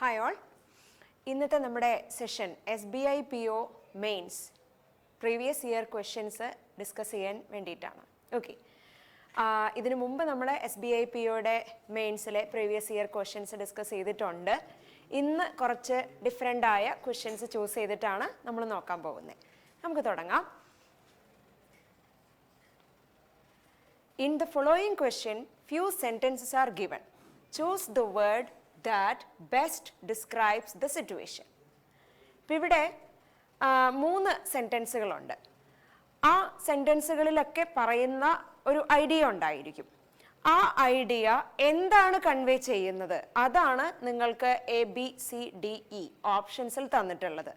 Hi all. ഇന്നത്തെ നമ്മുടെ session SBI PO mains previous year questions discuss ചെയ്യാൻ വേണ്ടിയിട്ടാണ്. ഓക്കെ, ഇതിനു മുമ്പ് നമ്മൾ SBI POയുടെ മെയിൻസിലെ പ്രീവിയസ് ഇയർ ക്വസ്റ്റ്യൻസ് ഡിസ്കസ് ചെയ്തിട്ടുണ്ട്. ഇന്ന് കുറച്ച് ഡിഫറെൻ്റ് ആയ ക്വസ്റ്റ്യൻസ് ചൂസ് ചെയ്തിട്ടാണ് നമ്മൾ നോക്കാൻ പോകുന്നത്. നമുക്ക് തുടങ്ങാം. In the following question, few sentences are given. Choose the word that best describes the situation. ഇപ്പം ഇവിടെ 3 സെൻറ്റൻസുകളുണ്ട്. ആ സെൻറ്റൻസുകളിലൊക്കെ പറയുന്ന ഒരു ഐഡിയ ഉണ്ടായിരിക്കും. ആ ഐഡിയ എന്താണ് കൺവേ ചെയ്യുന്നത് അതാണ് നിങ്ങൾക്ക് ABCDE ഓപ്ഷൻസിൽ തന്നിട്ടുള്ളത്.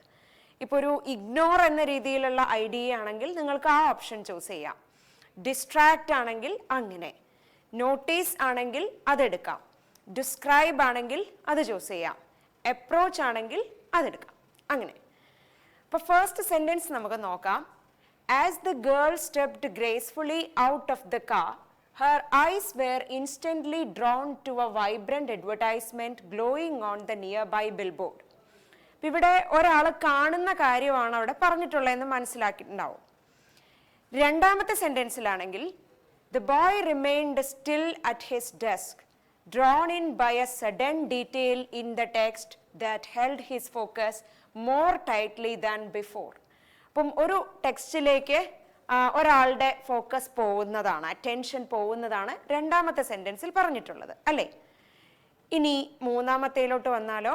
ഇപ്പോൾ ഒരു ഇഗ്നോർ എന്ന രീതിയിലുള്ള ഐഡിയ ആണെങ്കിൽ നിങ്ങൾക്ക് ആ ഓപ്ഷൻ ചൂസ് ചെയ്യാം. ഡിസ്ട്രാക്റ്റ് ആണെങ്കിൽ അങ്ങനെ, നോട്ടീസ് ആണെങ്കിൽ അതെടുക്കാം, ഡിസ്ക്രൈബ് ആണെങ്കിൽ അത് ചൂസ് ചെയ്യാം, അപ്രോച്ച് ആണെങ്കിൽ അതെടുക്കാം, അങ്ങനെ. അപ്പോൾ ഫസ്റ്റ് സെൻറ്റൻസ് നമുക്ക് നോക്കാം. As the girl stepped gracefully out of the car, her eyes were instantly drawn to a vibrant advertisement glowing on the nearby billboard. ഇവിടെ ഒരാൾ കാണുന്ന കാര്യമാണ് അവിടെ പറഞ്ഞിട്ടുള്ളതെന്ന് മനസ്സിലാക്കിയിട്ടുണ്ടാവും. രണ്ടാമത്തെ സെൻറ്റൻസിലാണെങ്കിൽ the boy remained still at his desk, drawn in by a sudden detail in the text that held his focus more tightly than before. അപ്പം ഒരു ടെക്സ്റ്റിലേക്ക് ഒരാളുടെ focus പോകുന്നതാണ്, അറ്റൻഷൻ പോകുന്നതാണ് രണ്ടാമത്തെ സെൻറ്റൻസിൽ പറഞ്ഞിട്ടുള്ളത്, അല്ലേ? ഇനി മൂന്നാമത്തേലോട്ട് വന്നാലോ,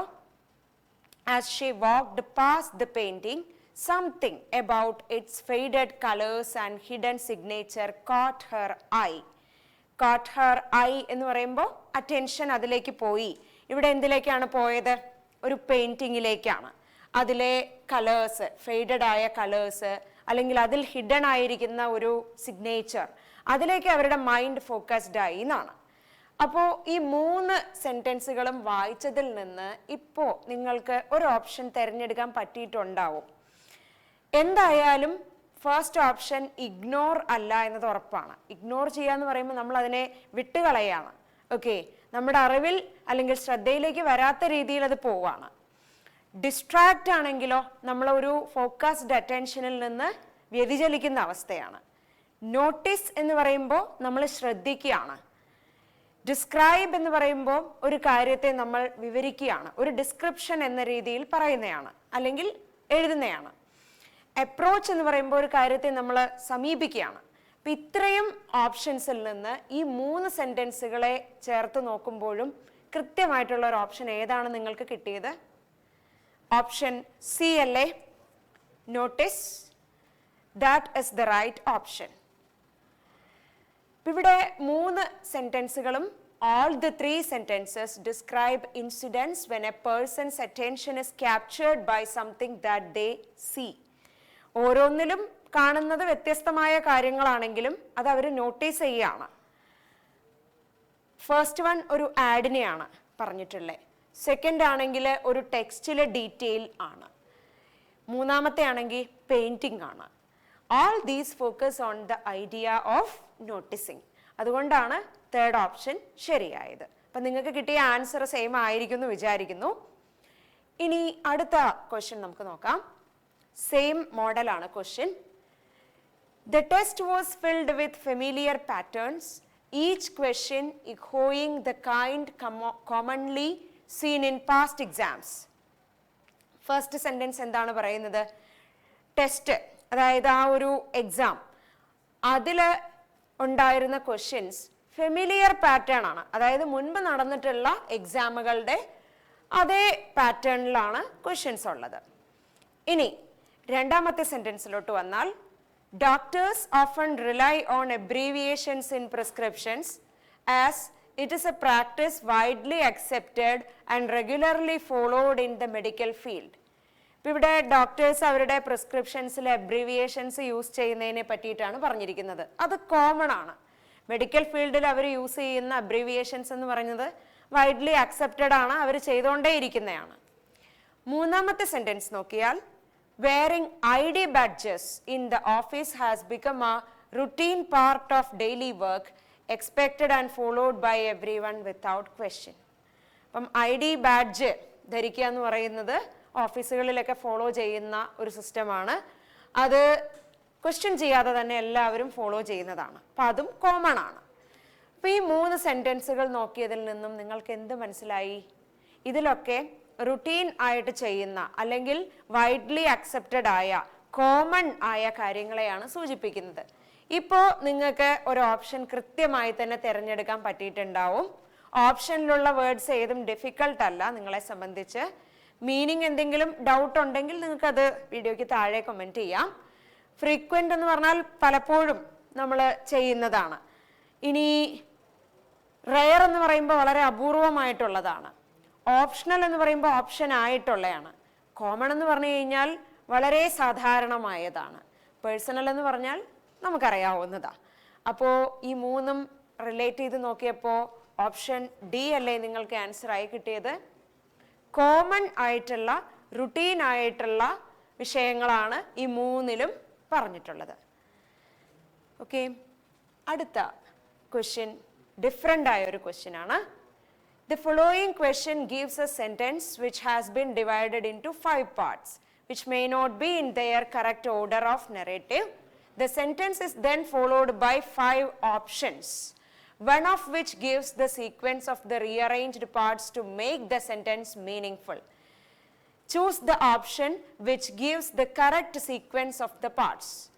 as she walked past the painting, something about its faded colors and hidden signature caught her eye. Caught her eye എന്ന് പറയുമ്പോൾ അറ്റൻഷൻ അതിലേക്ക് പോയി. ഇവിടെ എന്തിലേക്കാണ് പോയത്? ഒരു പെയിൻറ്റിങ്ങിലേക്കാണ്. അതിലെ കളേഴ്സ്, ഫെയ്ഡഡ് ആയ കളേഴ്സ്, അല്ലെങ്കിൽ അതിൽ ഹിഡൻ ആയിരിക്കുന്ന ഒരു സിഗ്നേച്ചർ, അതിലേക്ക് അവരുടെ മൈൻഡ് ഫോക്കസ്ഡ് ആയി എന്നാണ്. അപ്പോൾ ഈ 3 സെൻറ്റൻസുകളും വായിച്ചതിൽ നിന്ന് ഇപ്പോൾ നിങ്ങൾക്ക് ഒരു ഓപ്ഷൻ തിരഞ്ഞെടുക്കാൻ പറ്റിയിട്ടുണ്ടാവും. എന്തായാലും ഫസ്റ്റ് ഓപ്ഷൻ ഇഗ്നോർ അല്ല എന്നത് ഉറപ്പാണ്. ഇഗ്നോർ ചെയ്യാന്ന് പറയുമ്പോൾ നമ്മൾ അതിനെ വിട്ടുകളയാണ്. ഓക്കെ, നമ്മുടെ അറിവിൽ അല്ലെങ്കിൽ ശ്രദ്ധയിലേക്ക് വരാത്ത രീതിയിൽ അത് പോവാണ്. ഡിസ്ട്രാക്റ്റ് ആണെങ്കിലോ നമ്മളൊരു ഫോക്കസ്ഡ് അറ്റൻഷനിൽ നിന്ന് വ്യതിചലിക്കുന്ന അവസ്ഥയാണ്. നോട്ടീസ് എന്ന് പറയുമ്പോൾ നമ്മൾ ശ്രദ്ധിക്കുകയാണ്. ഡിസ്ക്രൈബ് എന്ന് പറയുമ്പോൾ ഒരു കാര്യത്തെ നമ്മൾ വിവരിക്കുകയാണ്, ഒരു ഡിസ്ക്രിപ്ഷൻ എന്ന രീതിയിൽ പറയുന്നതാണ് അല്ലെങ്കിൽ എഴുതുന്നതാണ്. അപ്രോച്ച് എന്ന് പറയുമ്പോൾ ഒരു കാര്യത്തെ നമ്മൾ സമീപിക്കുകയാണ്. അപ്പം ഇത്രയും ഓപ്ഷൻസിൽ നിന്ന് ഈ 3 സെൻറ്റൻസുകളെ ചേർത്ത് നോക്കുമ്പോഴും കൃത്യമായിട്ടുള്ള ഒരു ഓപ്ഷൻ ഏതാണ് നിങ്ങൾക്ക് കിട്ടിയത്? ഓപ്ഷൻ സി അല്ലേ? Notice. That is the right option. ഇവിടെ 3 സെൻറ്റൻസുകളും all the 3 sentences describe incidents when a person's attention is captured by something that they see. ഓരോന്നിലും കാണുന്നത് വ്യത്യസ്തമായ കാര്യങ്ങളാണെങ്കിലും അത് അവർ നോട്ടീസ് ചെയ്യുകയാണ്. ഫസ്റ്റ് വൺ ഒരു ആഡിനെയാണ് പറഞ്ഞിട്ടുള്ളത്. സെക്കൻഡ് ആണെങ്കിൽ ഒരു ടെക്സ്റ്റിലെ ഡീറ്റെയിൽ ആണ്. മൂന്നാമത്തെ ആണെങ്കിൽ പെയിൻറ്റിംഗ് ആണ്. All these focus on the idea of noticing. അതുകൊണ്ടാണ് തേർഡ് ഓപ്ഷൻ ശരിയായത്. അപ്പം നിങ്ങൾക്ക് കിട്ടിയ ആൻസർ സെയിം ആയിരിക്കും എന്ന് വിചാരിക്കുന്നു. ഇനി അടുത്ത ക്വസ്റ്റ്യൻ നമുക്ക് നോക്കാം. സെയിം മോഡലാണ് question. The test was filled with familiar patterns, each question echoing the kind commonly seen in past exams. First sentence എന്താണ് പറയുന്നത്? ടെസ്റ്റ്, അതായത് ആ ഒരു എക്സാം, അതിൽ ഉണ്ടായിരുന്ന ക്വസ്റ്റ്യൻസ് ഫെമിലിയർ പാറ്റേൺ ആണ്. അതായത് മുൻപ് നടന്നിട്ടുള്ള എക്സാമുകളുടെ അതേ പാറ്റേണിലാണ് ക്വസ്റ്റ്യൻസ് ഉള്ളത്. ഇനി രണ്ടാമത്തെ സെൻറ്റൻസിലോട്ട് വന്നാൽ, doctors often rely on abbreviations in prescriptions as it is A practice widely accepted and regularly followed in the medical field. ഇപ്പം ഇവിടെ ഡോക്ടേഴ്സ് അവരുടെ പ്രിസ്ക്രിപ്ഷൻസിലെ അബ്രീവിയേഷൻസ് യൂസ് ചെയ്യുന്നതിനെ പറ്റിയിട്ടാണ് പറഞ്ഞിരിക്കുന്നത്. അത് കോമൺ ആണ്. മെഡിക്കൽ ഫീൽഡിൽ അവർ യൂസ് ചെയ്യുന്ന അബ്രീവിയേഷൻസ് എന്ന് പറയുന്നത് വൈഡ്ലി അക്സെപ്റ്റഡ് ആണ്, അവർ ചെയ്തുകൊണ്ടേയിരിക്കുന്നതാണ്. മൂന്നാമത്തെ സെൻറ്റൻസ് നോക്കിയാൽ, wearing ID badges in the office has become a routine part of daily work, expected and followed by everyone without question. അപ്പം ID badge ധരിക്കുക എന്ന് പറയുന്നത് ഓഫീസുകളിലൊക്കെ ഫോളോ ചെയ്യുന്ന ഒരു സിസ്റ്റമാണ്. അത് ക്വസ്റ്റ്യൻ ചെയ്യാതെ തന്നെ എല്ലാവരും ഫോളോ ചെയ്യുന്നതാണ്. അപ്പം അതും കോമൺ ആണ്. അപ്പോൾ ഈ 3 സെൻറ്റൻസുകൾ നോക്കിയതിൽ നിന്നും നിങ്ങൾക്ക് എന്ത് മനസ്സിലായി? ഇതിലൊക്കെ റുട്ടീൻ ആയിട്ട് ചെയ്യുന്ന അല്ലെങ്കിൽ വൈഡ്ലി അക്സെപ്റ്റഡ് ആയ കോമൺ ആയ കാര്യങ്ങളെയാണ് സൂചിപ്പിക്കുന്നത്. ഇപ്പോൾ നിങ്ങൾക്ക് ഒരു ഓപ്ഷൻ കൃത്യമായി തന്നെ തിരഞ്ഞെടുക്കാൻ പറ്റിയിട്ടുണ്ടാവും. ഓപ്ഷനിലുള്ള വേർഡ്സ് ഏതും ഡിഫിക്കൾട്ട് അല്ല നിങ്ങളെ സംബന്ധിച്ച്. മീനിങ് എന്തെങ്കിലും ഡൗട്ട് ഉണ്ടെങ്കിൽ നിങ്ങൾക്കത് വീഡിയോയ്ക്ക് താഴെ കമൻറ്റ് ചെയ്യാം. ഫ്രീക്വൻ്റ് എന്ന് പറഞ്ഞാൽ പലപ്പോഴും നമ്മൾ ചെയ്യുന്നതാണ്. ഇനി റെയർ എന്ന് പറയുമ്പോൾ വളരെ അപൂർവമായിട്ടുള്ളതാണ്. ഓപ്ഷണൽ എന്ന് പറയുമ്പോൾ ഓപ്ഷൻ ആയിട്ടുള്ളതാണ്. കോമൺ എന്ന് പറഞ്ഞു കഴിഞ്ഞാൽ വളരെ സാധാരണമായതാണ്. പേഴ്സണൽ എന്ന് പറഞ്ഞാൽ നമുക്കറിയാവുന്നതാണ്. അപ്പോൾ ഈ 3ഉം റിലേറ്റ് ചെയ്ത് നോക്കിയപ്പോൾ ഓപ്ഷൻ ഡി അല്ലേ നിങ്ങൾക്ക് ആൻസർ ആയി കിട്ടിയത്. കോമൺ ആയിട്ടുള്ള റുട്ടീൻ ആയിട്ടുള്ള വിഷയങ്ങളാണ് ഈ 3ലും പറഞ്ഞിട്ടുള്ളത്. ഓക്കെ, അടുത്ത ക്വസ്റ്റ്യൻ ഡിഫറെൻ്റ് ആയ ഒരു ക്വസ്റ്റ്യൻ ആണ്. The following question gives a sentence which has been divided into 5 parts, which may not be in their correct order of narrative. The sentence is then followed by 5 options, one of which gives the sequence of the rearranged parts to make the sentence meaningful. Choose the option which gives the correct sequence of the parts.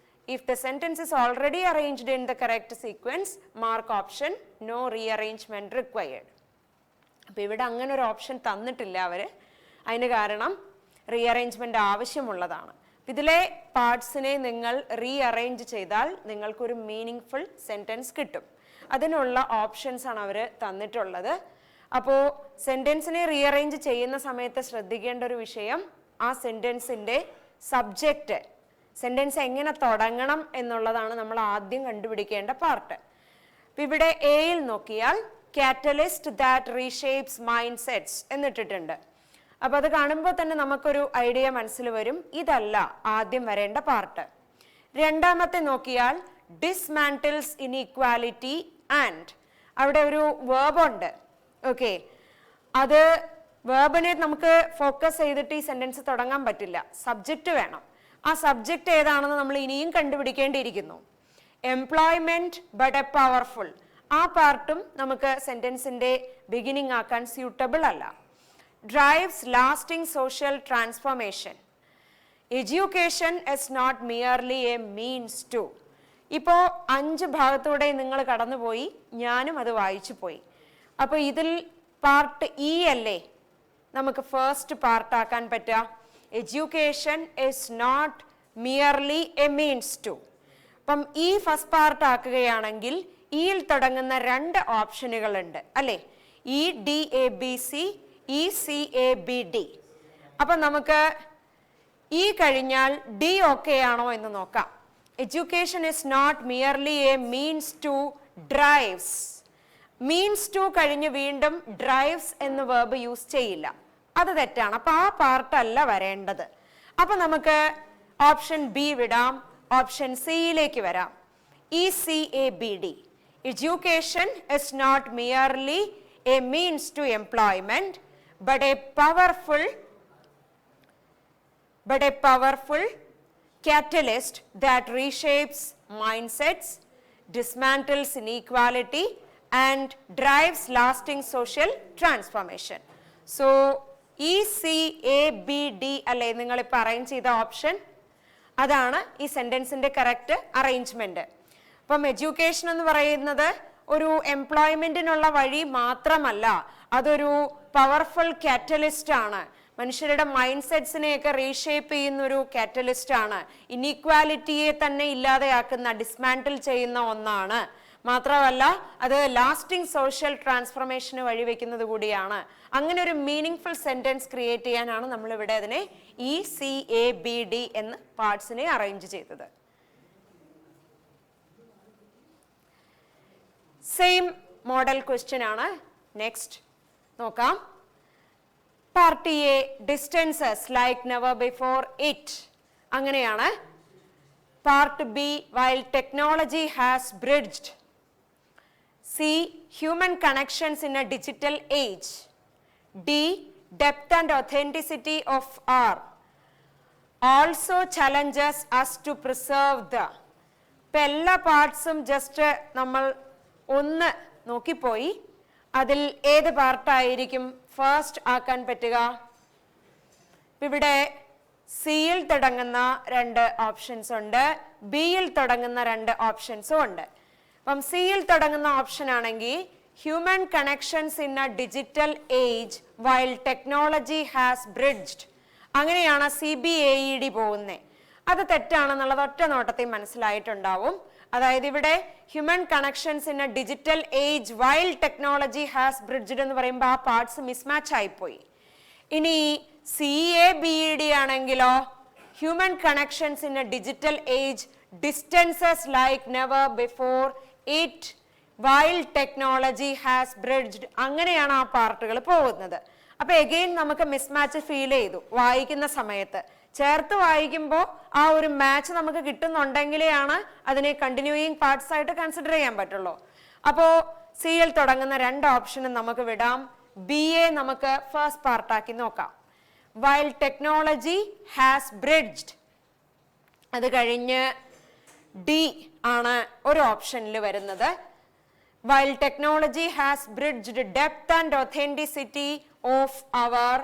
If the sentence is already arranged in the correct sequence, mark option no rearrangement required. അപ്പോൾ ഇവിടെ അങ്ങനെ ഒരു option തന്നിട്ടില്ല അവർ. അതിന് കാരണം rearrangement ആവശ്യമുള്ളതാണ്. ഇതിലെ പാർട്സിനെ നിങ്ങൾ rearrange ചെയ്താൽ നിങ്ങൾക്കൊരു മീനിങ് ഫുൾ സെൻറ്റൻസ് കിട്ടും. അതിനുള്ള ഓപ്ഷൻസ് ആണ് അവർ തന്നിട്ടുള്ളത്. അപ്പോൾ സെൻറ്റൻസിനെ റീഅറേഞ്ച് ചെയ്യുന്ന സമയത്ത് ശ്രദ്ധിക്കേണ്ട ഒരു വിഷയം, ആ സെൻറ്റൻസിൻ്റെ സബ്ജക്റ്റ്, സെൻറ്റൻസ് എങ്ങനെ തുടങ്ങണം എന്നുള്ളതാണ് നമ്മൾ ആദ്യം കണ്ടുപിടിക്കേണ്ട പാർട്ട്. അപ്പം ഇവിടെ എയിൽ നോക്കിയാൽ കാറ്റലിസ്റ്റ് ദാറ്റ് റീഷേപ്സ് മൈൻഡ് സെറ്റ്സ് എന്നിട്ടിട്ടുണ്ട്. അപ്പോൾ അത് കാണുമ്പോൾ തന്നെ നമുക്കൊരു ഐഡിയ മനസ്സിൽ വരും, ഇതല്ല ആദ്യം വരേണ്ട പാർട്ട്. രണ്ടാമത്തെ നോക്കിയാൽ ഡിസ്മാൻറ്റിൽസ് ഇൻഇക്വാലിറ്റി ആൻഡ്, അവിടെ ഒരു വേർബുണ്ട്. ഓക്കെ, അത് വേർബിനെ നമുക്ക് ഫോക്കസ് ചെയ്തിട്ട് ഈ സെൻറ്റൻസ് തുടങ്ങാൻ പറ്റില്ല, സബ്ജക്റ്റ് വേണം. ആ സബ്ജക്റ്റ് ഏതാണെന്ന് നമ്മൾ ഇനിയും കണ്ടുപിടിക്കേണ്ടിയിരിക്കുന്നു. എംപ്ലോയ്മെന്റ് ബട്ട് എ പവർഫുൾ, ആ പാർട്ടും നമുക്ക് സെൻറ്റൻസിൻ്റെ ബിഗിനിങ് ആക്കാൻ സ്യൂട്ടബിൾ അല്ല. Drives lasting social transformation. Education is not merely a means to. ഇപ്പോൾ 5 ഭാഗത്തൂടെ നിങ്ങൾ കടന്നുപോയി, ഞാനും അത് വായിച്ചു പോയി. അപ്പോൾ ഇതിൽ പാർട്ട് ഇ അല്ലേ നമുക്ക് ഫസ്റ്റ് പാർട്ടാക്കാൻ പറ്റുക. Education is not merely a means to. അപ്പം ഈ ഫസ്റ്റ് പാർട്ട് ആക്കുകയാണെങ്കിൽ ഇയിൽ തുടങ്ങുന്ന 2 ഓപ്ഷനുകളുണ്ട് അല്ലേ, E D A B C, E C A B D. അപ്പം നമുക്ക് ഇ കഴിഞ്ഞാൽ ഡി ഓക്കെ ആണോ എന്ന് നോക്കാം. Education is not merely a means to drives. Means to കഴിഞ്ഞ് വീണ്ടും ഡ്രൈവ്സ് എന്ന് വേർബ് യൂസ് ചെയ്യില്ല, അത് തെറ്റാണ്. അപ്പം ആ പാർട്ടല്ല വരേണ്ടത്. അപ്പം നമുക്ക് ഓപ്ഷൻ ബി വിടാം, ഓപ്ഷൻ സിയിലേക്ക് വരാം. E C A B D. Education is not merely a means to employment, but a powerful catalyst that reshapes mindsets, dismantles inequality, and drives lasting social transformation. So, ECABD അല്ലേ നിങ്ങളിപ്പോൾ arrange ചെയ്ത option, അതാണ് ഈ സെൻറ്റൻസിൻ്റെ correct arrangement. അപ്പം education എന്ന് പറയുന്നത് ഒരു എംപ്ലോയ്മെൻറ്റിനുള്ള വഴി മാത്രമല്ല, അതൊരു പവർഫുൾ കാറ്റലിസ്റ്റ് ആണ്. മനുഷ്യരുടെ മൈൻഡ് സെറ്റ്സിനെയൊക്കെ റീഷേപ്പ് ചെയ്യുന്ന ഒരു കാറ്റലിസ്റ്റ് ആണ്. ഇനീക്വാലിറ്റിയെ തന്നെ ഇല്ലാതെയാക്കുന്ന, ഡിസ്മാൻറ്റിൽ ചെയ്യുന്ന ഒന്നാണ്. മാത്രമല്ല അത് ലാസ്റ്റിംഗ് സോഷ്യൽ ട്രാൻസ്ഫോർമേഷന് വഴിവെക്കുന്നത് കൂടിയാണ്. അങ്ങനെ ഒരു മീനിങ് ഫുൾ സെൻറ്റൻസ് ക്രിയേറ്റ് ചെയ്യാനാണ് നമ്മളിവിടെ അതിനെ ECABD എന്ന പാർട്സിനെ അറേഞ്ച് ചെയ്തത്. സെയിം മോഡൽ ക്വസ്റ്റ്യൻ ആണ്. നെക്സ്റ്റ് നോക്കാം. Part A, distances like never before it, അങ്ങനെയാണ്. Part B, while technology has bridged. C, human connections in a digital age. D, depth and authenticity of R also challenges us to preserve the. ഇപ്പം എല്ലാ പാർട്സും just നമ്മൾ ഒന്ന് നോക്കിപ്പോയി, അതിൽ ഏത് പാർട്ടായിരിക്കും first ആക്കാൻ പറ്റുക? ഇവിടെ സിയിൽ തുടങ്ങുന്ന 2 ഓപ്ഷൻസ് ഉണ്ട്, ബിയിൽ തുടങ്ങുന്ന 2 ഓപ്ഷൻസും ഉണ്ട്. അപ്പം സിയിൽ തുടങ്ങുന്ന ഓപ്ഷൻ ആണെങ്കിൽ human connections in a digital age while technology has bridged, അങ്ങനെയാണ് CBAED പോകുന്നത്. അത് തെറ്റാണെന്നുള്ളത് ഒറ്റ നോട്ടത്തിൽ മനസ്സിലായിട്ടുണ്ടാവും. അതായത് ഇവിടെ human connections in a digital age while technology has bridged എന്ന് പറയുമ്പോൾ ആ പാർട്സ് മിസ്മാച്ച് ആയിപ്പോയി. ഇനി CABED ആണെങ്കിലോ human connections in a digital age distances like never before it while technology has bridged, അങ്ങനെയാണ് ആ പാർട്ടുകൾ പോകുന്നത്. അപ്പൊ എഗെയിൻ നമുക്ക് മിസ്മാച്ച് ഫീൽ ചെയ്തു വായിക്കുന്ന സമയത്ത്. ചേർത്ത് വായിക്കുമ്പോൾ ആ ഒരു മാച്ച് നമുക്ക് കിട്ടുന്നുണ്ടെങ്കിലെയാണ് അതിനെ കണ്ടിന്യൂയിങ് പാർട്സ് ആയിട്ട് കൺസിഡർ ചെയ്യാൻ പറ്റുള്ളൂ. അപ്പോ സിയിൽ തുടങ്ങുന്ന 2 ഓപ്ഷനും നമുക്ക് വിടാം. BA നമുക്ക് ഫസ്റ്റ് പാർട്ടാക്കി നോക്കാം. വൈൽ ടെക്നോളജി ഹാസ് ബ്രിഡ്ജ്ഡ്, അത് കഴിഞ്ഞ് D ആണ് ഒരു ഓപ്ഷനിൽ വരുന്നത്. While technology has bridged depth and authenticity of our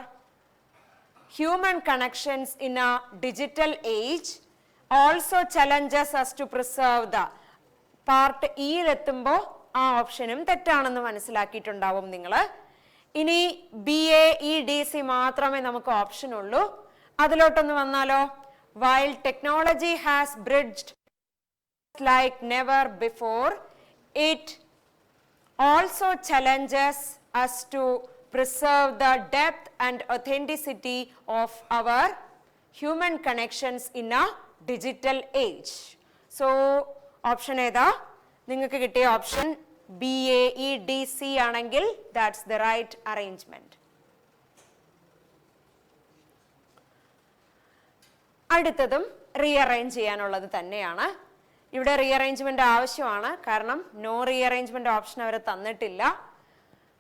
human connections in a digital age also challenges us to preserve the. Part ഇയിൽ എത്തുമ്പോൾ ആ ഓപ്ഷനും തെറ്റാണെന്ന് മനസ്സിലാക്കിയിട്ടുണ്ടാവും നിങ്ങൾ. ഇനി BAEDC മാത്രമേ നമുക്ക് ഓപ്ഷൻ ഉള്ളൂ. അതിലോട്ടൊന്ന് വന്നാലോ, while technology has bridged like never before, it also challenges us to preserve the depth and authenticity of our human connections in a digital age. So option ഏതാ നിങ്ങൾക്ക് കിട്ടിയ ഓപ്ഷൻ? BAEDC ആണെങ്കിൽ that's the right arrangement. അടുത്തതും rearrange ചെയ്യാനുള്ളത് തന്നെയാണ്. ഇവിടെ rearrangement ആവശ്യമാണ്, കാരണം നോ റീഅറേഞ്ച്മെന്റ് ഓപ്ഷൻ അവർ തന്നിട്ടില്ല.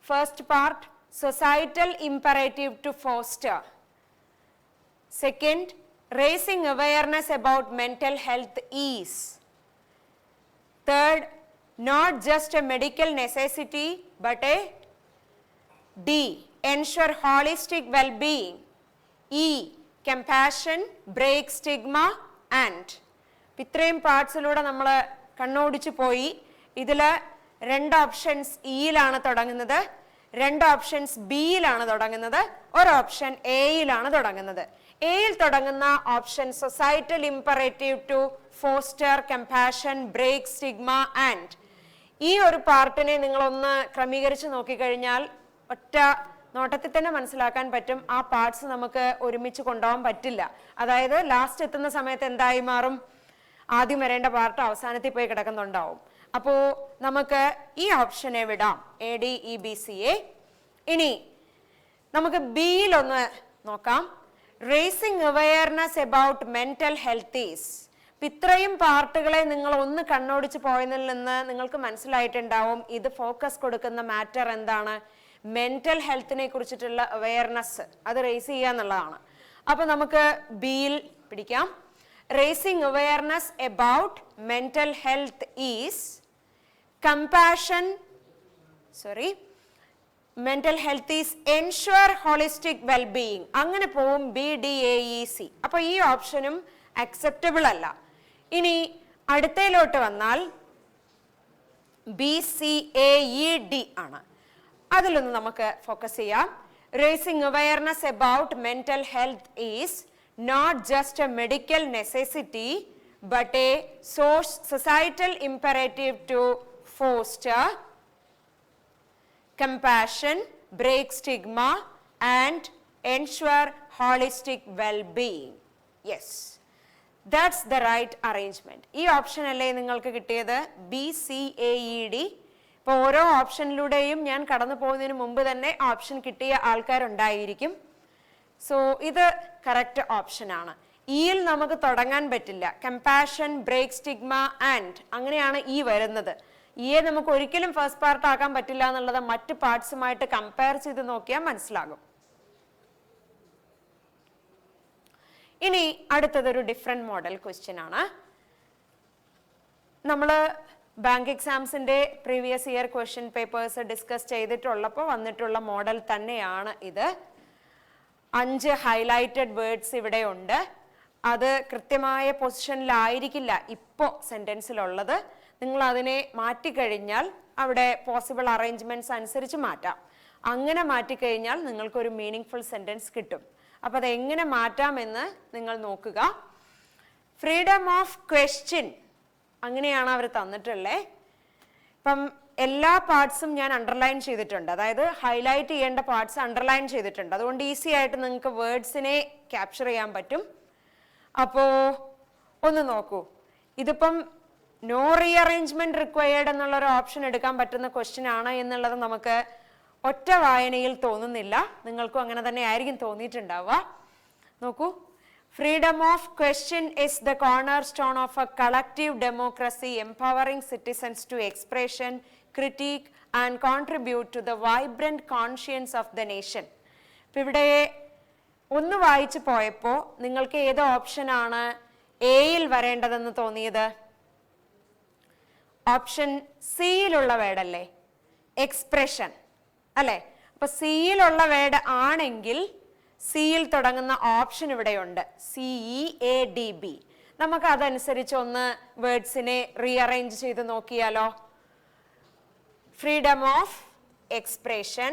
First part societal imperative to foster. Second, raising awareness about mental health is. Third, not just a medical necessity but a D, ensure holistic well-being. E, compassion, break stigma and. ഇത്രയും പാർട്സിലൂടെ നമ്മൾ കണ്ണോടിച്ചു പോയി. ഇതിൽ 2 options ഇയിലാണ് തുടങ്ങുന്നത്, 2 options ബിയിലാണ് തുടങ്ങുന്നത്, ഒരു option എയിലാണ് തുടങ്ങുന്നത്. എയിൽ തുടങ്ങുന്ന option societal imperative to foster compassion break stigma and. ഈ ഒരു പാർട്ടിനെ നിങ്ങളൊന്ന് ക്രമീകരിച്ച് നോക്കിക്കഴിഞ്ഞാൽ ഒറ്റ നോട്ടത്തിൽ തന്നെ മനസ്സിലാക്കാൻ പറ്റും ആ പാർട്സ് നമുക്ക് ഒരുമിച്ച് കൊണ്ടുപോകാൻ പറ്റില്ല. അതായത് ലാസ്റ്റ് എത്തുന്ന സമയത്ത് എന്തായി മാറും? ആദ്യം വരേണ്ട പാർട്ട് അവസാനത്തിൽ പോയി കിടക്കുന്നുണ്ടാവും. അപ്പോ നമുക്ക് ഈ ഓപ്ഷനെ വിടാം, ADEBCA. ഇനി നമുക്ക് ബിയിൽ ഒന്ന് നോക്കാം. Raising awareness about mental health is. ഇത്രയും പാർട്ടുകളെ നിങ്ങൾ ഒന്ന് കണ്ണോടിച്ച് പോയതിൽ നിന്ന് നിങ്ങൾക്ക് മനസ്സിലായിട്ടുണ്ടാവും ഇത് ഫോക്കസ് കൊടുക്കുന്ന മാറ്റർ എന്താണ്? മെന്റൽ ഹെൽത്തിനെ കുറിച്ചിട്ടുള്ള അവയർനെസ് അത് റേസ് ചെയ്യുക എന്നുള്ളതാണ്. അപ്പൊ നമുക്ക് ബിയിൽ പിടിക്കാം. Raising awareness about mental health is compassion, mental health is ensure holistic well-being. അങ്ങനെ പോവും BDAEC. അപ്പോൾ ഈ ഓപ്ഷനും അക്സെപ്റ്റബിൾ അല്ല. ഇനി അടുത്തയിലോട്ട് വന്നാൽ BCAED ആണ്. അതിലൊന്ന് നമുക്ക് ഫോക്കസ് ചെയ്യാം. Raising awareness about mental health is not just a medical necessity but a societal imperative to foster compassion, break stigma and ensure holistic well-being. Yes, that's the right arrangement. ഈ option അല്ലേ നിങ്ങൾക്ക് കിട്ടിയത്? BCAED. ഇപ്പോൾ ഓരോ ഓപ്ഷനിലൂടെയും ഞാൻ കടന്നു പോകുന്നതിന് മുമ്പ് തന്നെ ഓപ്ഷൻ കിട്ടിയ ആൾക്കാരുണ്ടായിരിക്കും. സോ ഇത് കറക്റ്റ് ഓപ്ഷനാണ്. ഇയിൽ നമുക്ക് തുടങ്ങാൻ പറ്റില്ല. കമ്പാഷൻ, ബ്രേക്ക് സ്റ്റിഗ്മ ആൻഡ് അങ്ങനെയാണ് ഈ വരുന്നത്. ഇയെ നമുക്ക് ഒരിക്കലും ഫസ്റ്റ് പാർട്ട് ആക്കാൻ പറ്റില്ല എന്നുള്ളത് മറ്റ് പാർട്സുമായിട്ട് കമ്പയർ ചെയ്ത് നോക്കിയാൽ മനസ്സിലാകും. ഇനി അടുത്തതൊരു ഡിഫറെന്റ് മോഡൽ ക്വസ്റ്റ്യൻ ആണ്. നമ്മൾ ബാങ്ക് എക്സാംസിന്റെ previous year question papers discuss ചെയ്തിട്ടുള്ളപ്പോൾ വന്നിട്ടുള്ള മോഡൽ തന്നെയാണ് ഇത്. 5 ഹൈലൈറ്റഡ് വേർഡ്സ് ഇവിടെ ഉണ്ട്. അത് കൃത്യമായ പൊസിഷനിലായിരിക്കില്ല ഇപ്പോൾ സെന്റൻസിലുള്ളത്. നിങ്ങൾ അതിനെ മാറ്റിക്കഴിഞ്ഞാൽ അവിടെ പോസിബിൾ അറേഞ്ച്മെന്റ്സ് അനുസരിച്ച് മാറ്റാം. അങ്ങനെ മാറ്റിക്കഴിഞ്ഞാൽ നിങ്ങൾക്കൊരു മീനിങ് ഫുൾ സെന്റൻസ് കിട്ടും. അപ്പോൾ അത് എങ്ങനെ മാറ്റാമെന്ന് നിങ്ങൾ നോക്കുക. ഫ്രീഡം ഓഫ് ക്വസ്റ്റ്യൻ അങ്ങനെയാണ് അവർ തന്നിട്ടുള്ളത്. ഇപ്പം എല്ലാ പാർട്സും ഞാൻ അണ്ടർലൈൻ ചെയ്തിട്ടുണ്ട്, അതായത് ഹൈലൈറ്റ് ചെയ്യേണ്ട പാർട്സ് അണ്ടർലൈൻ ചെയ്തിട്ടുണ്ട്. അതുകൊണ്ട് ഈസി ആയിട്ട് നിങ്ങൾക്ക് വേർഡ്സിനെ ക്യാപ്ചർ ചെയ്യാൻ പറ്റും. അപ്പോൾ ഒന്ന് നോക്കൂ, ഇതിപ്പം നോ റീഅറേഞ്ച്മെന്റ് റിക്വയർഡ് എന്നുള്ളൊരു ഓപ്ഷൻ എടുക്കാൻ പറ്റുന്ന ക്വസ്റ്റ്യൻ ആണ് എന്നുള്ളത് നമുക്ക് ഒറ്റ വായനയിൽ തോന്നുന്നില്ല. നിങ്ങൾക്കും അങ്ങനെ തന്നെ ആയിരിക്കും തോന്നിയിട്ടുണ്ടാവുക. നോക്കൂ, freedom of question is the cornerstone of a collective democracy, empowering citizens to expression, critique and contribute to the vibrant conscience of the nation. ഇപ്പം ഇവിടെ ഒന്ന് വായിച്ചു പോയപ്പോൾ നിങ്ങൾക്ക് ഏത് ഓപ്ഷനാണ് എയിൽ വരേണ്ടതെന്ന് തോന്നിയത്? ഓപ്ഷൻ സിയിലുള്ള വേർഡല്ലേ, എക്സ്പ്രഷൻ അല്ലേ? അപ്പൊ സിയിലുള്ള വേർഡ് ആണെങ്കിൽ സിയിൽ തുടങ്ങുന്ന ഓപ്ഷൻ ഇവിടെയുണ്ട്, CEADB. നമുക്ക് അതനുസരിച്ച് ഒന്ന് വേർഡ്സിനെ റീഅറേഞ്ച് ചെയ്ത് നോക്കിയാലോ. Freedom of expression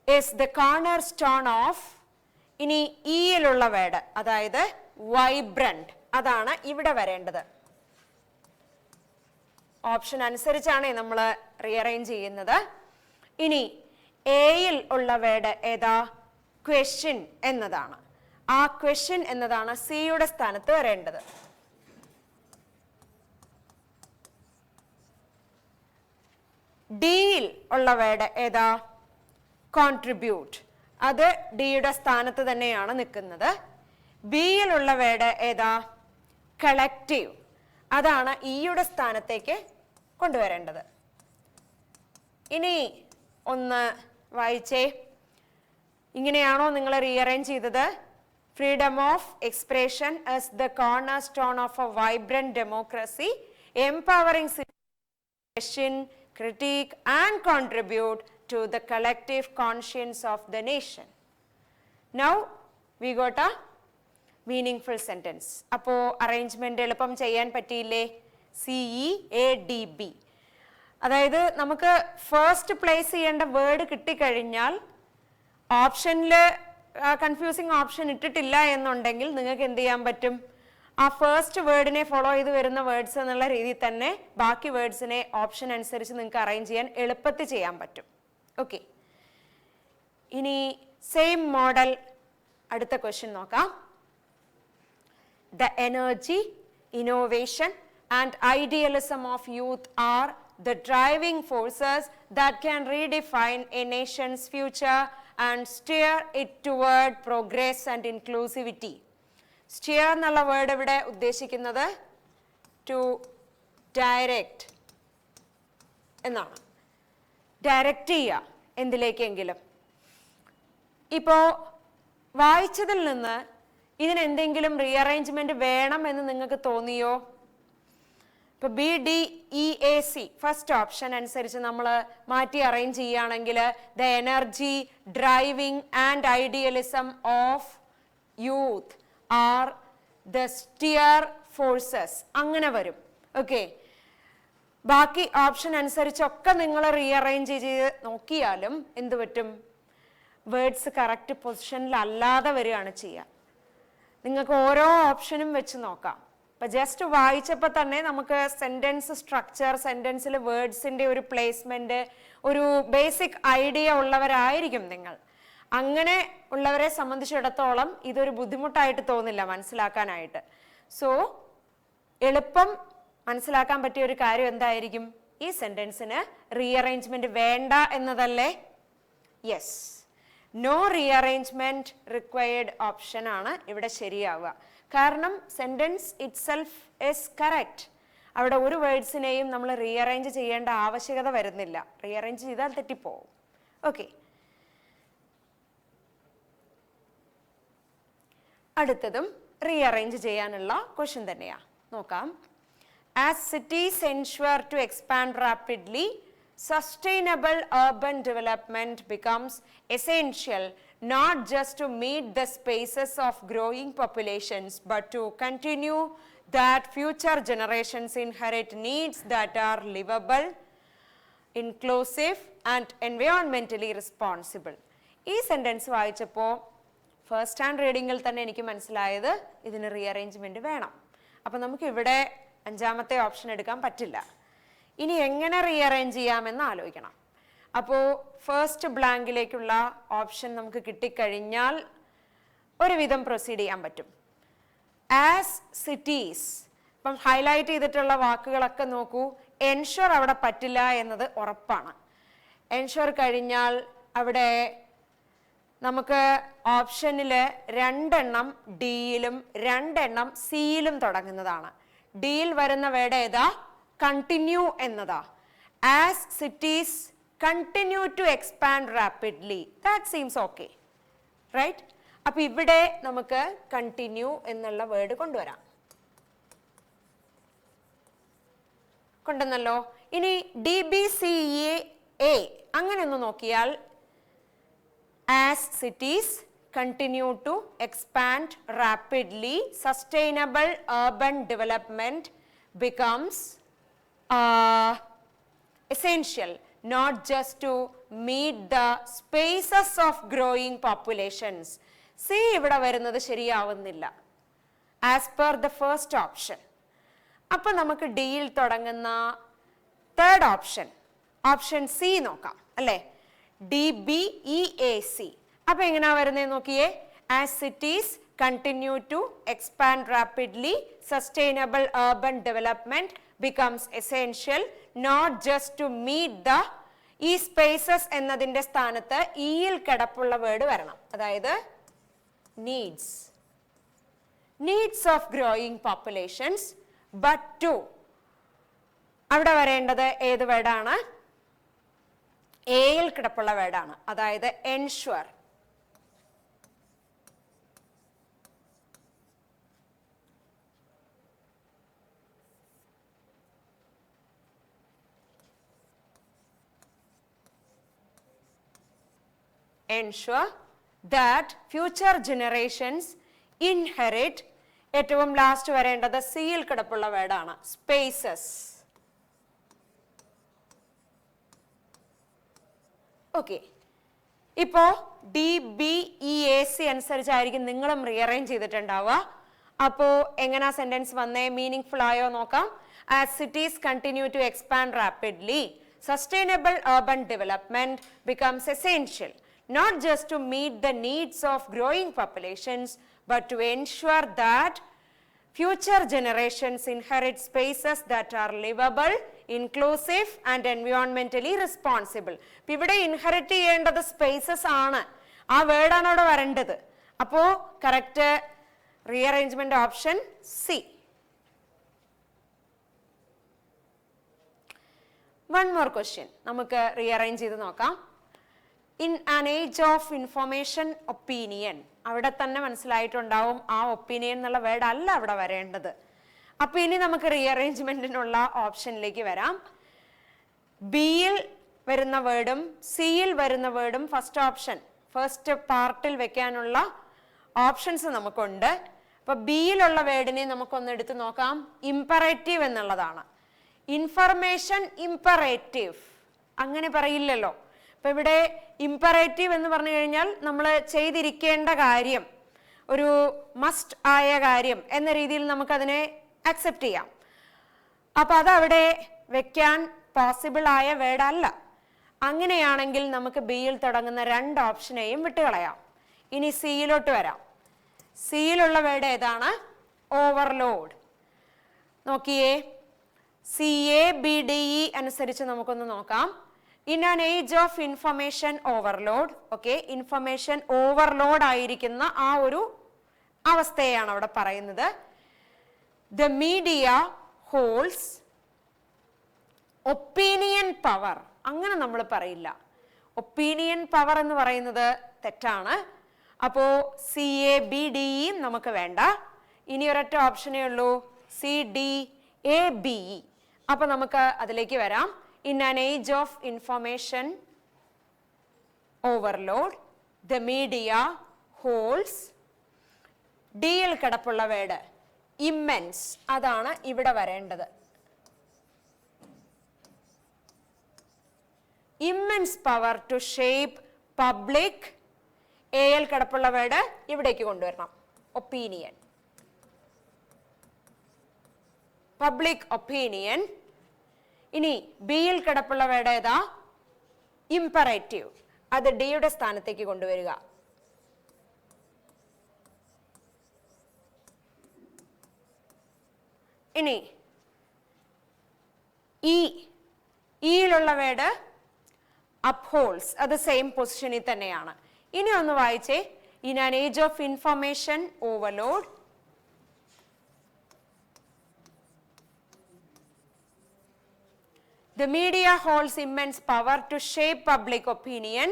is the cornerstone of, ഇനി ഇയിലുള്ള വേർഡ് അതായത് വൈബ്രന്റ്, അതാണ് ഇവിടെ വരേണ്ടത്. ഓപ്ഷൻ അനുസരിച്ചാണ് നമ്മൾ റീഅറേഞ്ച് ചെയ്യുന്നത്. ഇനി എയിൽ ഉള്ള വേർഡ് ഏതാ? ക്വസ്റ്റ്യൻ എന്നതാണ്. ആ ക്വസ്റ്റ്യൻ എന്നതാണ് സിയുടെ സ്ഥാനത്ത് വരേണ്ടത്. ഡിയിൽ ഉള്ള വേർഡ് ഏതാ? കോൺട്രിബ്യൂട്ട്. അത് ഡിയുടെ സ്ഥാനത്ത് തന്നെയാണ് നിൽക്കുന്നത്. ബിയിലുള്ള വേർഡ് ഏതാ? കളക്റ്റീവ്. അതാണ് ഇയുടെ സ്ഥാനത്തേക്ക് കൊണ്ടുവരേണ്ടത്. ഇനി ഒന്ന് വായിച്ചേ, ഇങ്ങനെയാണോ നിങ്ങൾ റീഅറേഞ്ച് ചെയ്തത്? Freedom of expression as the cornerstone of a vibrant democracy, empowering citizens to question, critique and contribute to the collective conscience of the nation. Now we got a meaningful sentence. അപ്പോൾ arrangement എളുപ്പം ചെയ്യാൻ പറ്റിയില്ലേ? CEADB. അതായത് നമുക്ക് first place ചെയ്യേണ്ട word കിട്ടിക്കഴിഞ്ഞാൽ ഓപ്ഷനിൽ confusing option ഇട്ടിട്ടില്ല എന്നുണ്ടെങ്കിൽ നിങ്ങൾക്ക് എന്ത് ചെയ്യാൻ പറ്റും? ആ ഫസ്റ്റ് വേർഡിനെ ഫോളോ ചെയ്ത് വരുന്ന വേർഡ്സ് എന്നുള്ള രീതിയിൽ തന്നെ ബാക്കി വേർഡ്സിനെ ഓപ്ഷൻ അനുസരിച്ച് നിങ്ങൾക്ക് അറേഞ്ച് ചെയ്യാൻ എളുപ്പത്തിൽ ചെയ്യാൻ പറ്റും. ഓക്കെ, ഇനി സെയിം മോഡൽ അടുത്ത ക്വസ്റ്റ്യൻ നോക്കാം. The energy, innovation and idealism of youth are the driving forces that can redefine a nation's future and steer it toward progress and inclusivity. Steer എന്നുള്ള വേർഡ് ഇവിടെ ഉദ്ദേശിക്കുന്നത് to direct എന്നാണ്. Direct ചെയ്യുക എന്തിലേക്കെങ്കിലും. ഇപ്പോൾ വായിച്ചതിൽ നിന്ന് ഇതിനെന്തെങ്കിലും rearrangement വേണം എന്ന് നിങ്ങൾക്ക് തോന്നിയോ? ഇപ്പൊ BDEAC ഫസ്റ്റ് ഓപ്ഷൻ അനുസരിച്ച് നമ്മൾ മാറ്റി അറേഞ്ച് ചെയ്യുകയാണെങ്കിൽ the energy, driving and idealism of youth are the steer forces അങ്ങനെ വരും. ഓക്കെ, ബാക്കി ഓപ്ഷൻ അനുസരിച്ചൊക്കെ നിങ്ങൾ റീഅറേഞ്ച് ചെയ്ത് നോക്കിയാലും എന്ത് പറ്റും? വേർഡ്സ് കറക്റ്റ് പൊസിഷനിൽ അല്ലാതെ വരികയാണ് ചെയ്യുക. നിങ്ങൾക്ക് ഓരോ ഓപ്ഷനും വെച്ച് നോക്കാം. ഇപ്പം ജസ്റ്റ് വായിച്ചപ്പോൾ തന്നെ നമുക്ക് സെൻറ്റൻസ് സ്ട്രക്ചർ, സെൻറ്റൻസിൽ വേർഡ്സിൻ്റെ ഒരു പ്ലേസ്മെൻറ്റ്, ഒരു ബേസിക് ഐഡിയ ഉള്ളവരായിരിക്കും നിങ്ങൾ. അങ്ങനെ ഉള്ളവരെ സംബന്ധിച്ചിടത്തോളം ഇതൊരു ബുദ്ധിമുട്ടായിട്ട് തോന്നില്ല മനസ്സിലാക്കാനായിട്ട്. സോ എളുപ്പം മനസ്സിലാക്കാൻ പറ്റിയ ഒരു കാര്യം എന്തായിരിക്കും? ഈ സെൻറ്റൻസിന് റീഅറേഞ്ച്മെൻറ്റ് വേണ്ട എന്നതല്ലേ? Yes, no rearrangement required option ആണ് ഇവിടെ ശരിയാവുക. കാരണം സെന്റൻസ് ഇറ്റ്സെൽഫ് ഈസ് കറക്റ്റ്. അവിടെ ഒരു വേർഡ്സിനെയും നമ്മൾ റീഅറേഞ്ച് ചെയ്യേണ്ട ആവശ്യകത വരുന്നില്ല. റീഅറേഞ്ച് ചെയ്താൽ തെറ്റിപ്പോവും. ഓക്കെ, അടുത്തതും റീഅറേഞ്ച് ചെയ്യാനുള്ള ക്വസ്റ്റ്യൻ തന്നെയാണ്. നോക്കാം. As cities ensure to expand rapidly, sustainable urban development becomes essential not just to meet the spaces of growing populations but to continue that future generations inherit needs that are livable, inclusive and environmentally responsible. ഈ sentence വായിച്ചപ്പോൾ first hand റീഡിങ്ങിൽ തന്നെ എനിക്ക് മനസ്സിലായത് ഇതിന് rearrangement വേണം. അപ്പം നമുക്ക് ഇവിടെ അഞ്ചാമത്തെ ഓപ്ഷൻ എടുക്കാൻ പറ്റില്ല. ഇനി എങ്ങനെ റീഅറേഞ്ച് ചെയ്യാമെന്ന് ആലോചിക്കണം. അപ്പോൾ ഫസ്റ്റ് ബ്ലാങ്കിലേക്കുള്ള ഓപ്ഷൻ നമുക്ക് കിട്ടിക്കഴിഞ്ഞാൽ ഒരുവിധം പ്രൊസീഡ് ചെയ്യാൻ പറ്റും. ആസ് സിറ്റീസ്, ഇപ്പം ഹൈലൈറ്റ് ചെയ്തിട്ടുള്ള വാക്കുകളൊക്കെ നോക്കൂ. എൻഷുർ അവിടെ പറ്റില്ല എന്നത് ഉറപ്പാണ്. എൻഷുർ കഴിഞ്ഞാൽ അവിടെ നമുക്ക് ഓപ്ഷനിൽ 2 എണ്ണം ഡിയിലും 2 എണ്ണം സിയിലും തുടങ്ങുന്നതാണ്. ഡിയിൽ വരുന്ന വേർഡ് ഏതാ? കണ്ടിന്യൂ എന്നതാ. As cities continue to expand rapidly, that seems okay, right? അപ്പൊ ഇവിടെ നമുക്ക് കണ്ടിന്യൂ എന്നുള്ള വേർഡ് കൊണ്ടുവരാം. കൊണ്ടുവന്നല്ലോ. ഇനി DBCA അങ്ങനെ ഒന്ന് നോക്കിയാൽ as cities continue to expand rapidly, sustainable urban development becomes essential not just to meet the spaces of growing populations. C ഇവിടെ വരുന്നത് ശരിയാവുന്നില്ല as per the first option. അപ്പൊ നമുക്ക് ഡിയിൽ തുടങ്ങുന്ന തേർഡ് ഓപ്ഷൻ, ഓപ്ഷൻ സി നോക്കാം അല്ലേ? DBEAC. അപ്പൊ എങ്ങനെയാ വരുന്നത് നോക്കിയേ. As cities continue to expand rapidly, sustainable urban development becomes essential not just to meet the, ഈ സ്പേസസ് എന്നതിന്റെ സ്ഥാനത്ത് ഇയിൽ കിടപ്പുള്ള വേർഡ് വരണം. അതായത് needs, needs of growing populations, but to, അവിടെ വരേണ്ടത് ഏത് വേർഡാണ്? എയിൽ കിടപ്പുള്ള വേർഡാണ്. അതായത് ensure. Ensure that future generations inherit, ഏറ്റവും ലാസ്റ്റ് വരേണ്ടത് സിയിൽ കിടപ്പുള്ള വേർഡാണ് സ്പേസസ്. ഓക്കെ, ഇപ്പോ DBEAC അനുസരിച്ചായിരിക്കും നിങ്ങളും റീഅറേഞ്ച് ചെയ്തിട്ടുണ്ടാവുക. അപ്പോ എങ്ങനെയാ സെന്റൻസ് വന്നേ? മീനിങ് ഫുൾ ആയോ നോക്കാം. As cities continue to expand rapidly, sustainable urban development becomes essential not just to meet the needs of growing populations but to ensure that future generations inherit spaces that are livable, inclusive and environmentally responsible. ഇവിടെ inherit ചെയ്യേണ്ടത് spaces ആണ്. ആ വേർഡാണ് അവിടെ വരേണ്ടത്. അപ്പോ correct rearrangement option C. One more question നമുക്ക് rearrange ചെയ്ത് നോക്കാം. In an age of information opinion, അവിടെ തന്നെ മനസ്സിലായിട്ടുണ്ടാവും ആ ഒപ്പീനിയൻ എന്നുള്ള വേർഡ് അല്ല അവിടെ വരേണ്ടത്. അപ്പൊ ഇനി നമുക്ക് റീഅറേഞ്ച്മെന്റിനുള്ള ഓപ്ഷനിലേക്ക് വരാം. ബിയിൽ വരുന്ന വേർഡും സിയിൽ വരുന്ന വേർഡും ഫസ്റ്റ് ഓപ്ഷൻ, ഫസ്റ്റ് പാർട്ടിൽ വെക്കാനുള്ള ഓപ്ഷൻസ് നമുക്കുണ്ട്. അപ്പൊ ബിയിലുള്ള വേർഡിനെ നമുക്കൊന്ന് എടുത്ത് നോക്കാം. ഇംപറേറ്റീവ് എന്നുള്ളതാണ്. ഇൻഫർമേഷൻ ഇംപറേറ്റീവ് അങ്ങനെ പറയില്ലല്ലോ. അപ്പൊ ഇവിടെ ഇംപറേറ്റീവ് എന്ന് പറഞ്ഞു കഴിഞ്ഞാൽ നമ്മൾ ചെയ്തിരിക്കേണ്ട കാര്യം, ഒരു മസ്റ്റ് ആയ കാര്യം എന്ന രീതിയിൽ നമുക്കതിനെ അക്സെപ്റ്റ് ചെയ്യാം. അപ്പൊ അതവിടെ വെക്കാൻ പോസിബിൾ ആയ വേർഡ് അല്ല. അങ്ങനെയാണെങ്കിൽ നമുക്ക് ബിയിൽ തുടങ്ങുന്ന 2 ഓപ്ഷനെയും വിട്ടുകളയാം. ഇനി സിയിലോട്ട് വരാം. സിയിലുള്ള വേർഡ് ഏതാണ്? ഓവർലോഡ്. നോക്കിയേ, CABDE അനുസരിച്ച് നമുക്കൊന്ന് നോക്കാം. In an age of information overload, okay, information overload ആയിരിക്കുന്ന ആ ഒരു അവസ്ഥയാണ് അവിടെ പറയുന്നത്. The media holds opinion power, അങ്ങനെ നമ്മൾ പറയില്ല. ഒപ്പീനിയൻ പവർ എന്ന് പറയുന്നത് തെറ്റാണ്. അപ്പോൾ സി എ ബി ഡി ഇയും നമുക്ക് വേണ്ട. ഇനി ഒരൊറ്റ ഓപ്ഷനേ ഉള്ളൂ, C D A B E. അപ്പൊ നമുക്ക് അതിലേക്ക് വരാം. In an age of information overload the media holes, ഡിയിൽ കിടപ്പുള്ള വേർഡ് ഇമ്മെൻസ്, അതാണ് ഇവിടെ വരേണ്ടത്. Immense power to shape public, എയിൽ കിടപ്പുള്ള വേർഡ് ഇവിടേക്ക് കൊണ്ടുവരണം, ഒപ്പീനിയൻ, പബ്ലിക് ഒപ്പീനിയൻ. ഇനി ബിയിൽ കിടപ്പുള്ള വേർഡ് ഏതാ? ഇംപറേറ്റീവ്, അത് ഡിയുടെ സ്ഥാനത്തേക്ക് കൊണ്ടുവരിക. ഇനി ഇയിലുള്ള വേർഡ് അപ്ഹോൾസ്, അത് സെയിം പൊസിഷനിൽ തന്നെയാണ്. ഇനി ഒന്ന് വായിച്ചേ, in an age of information overload the media holds immense power to shape public opinion,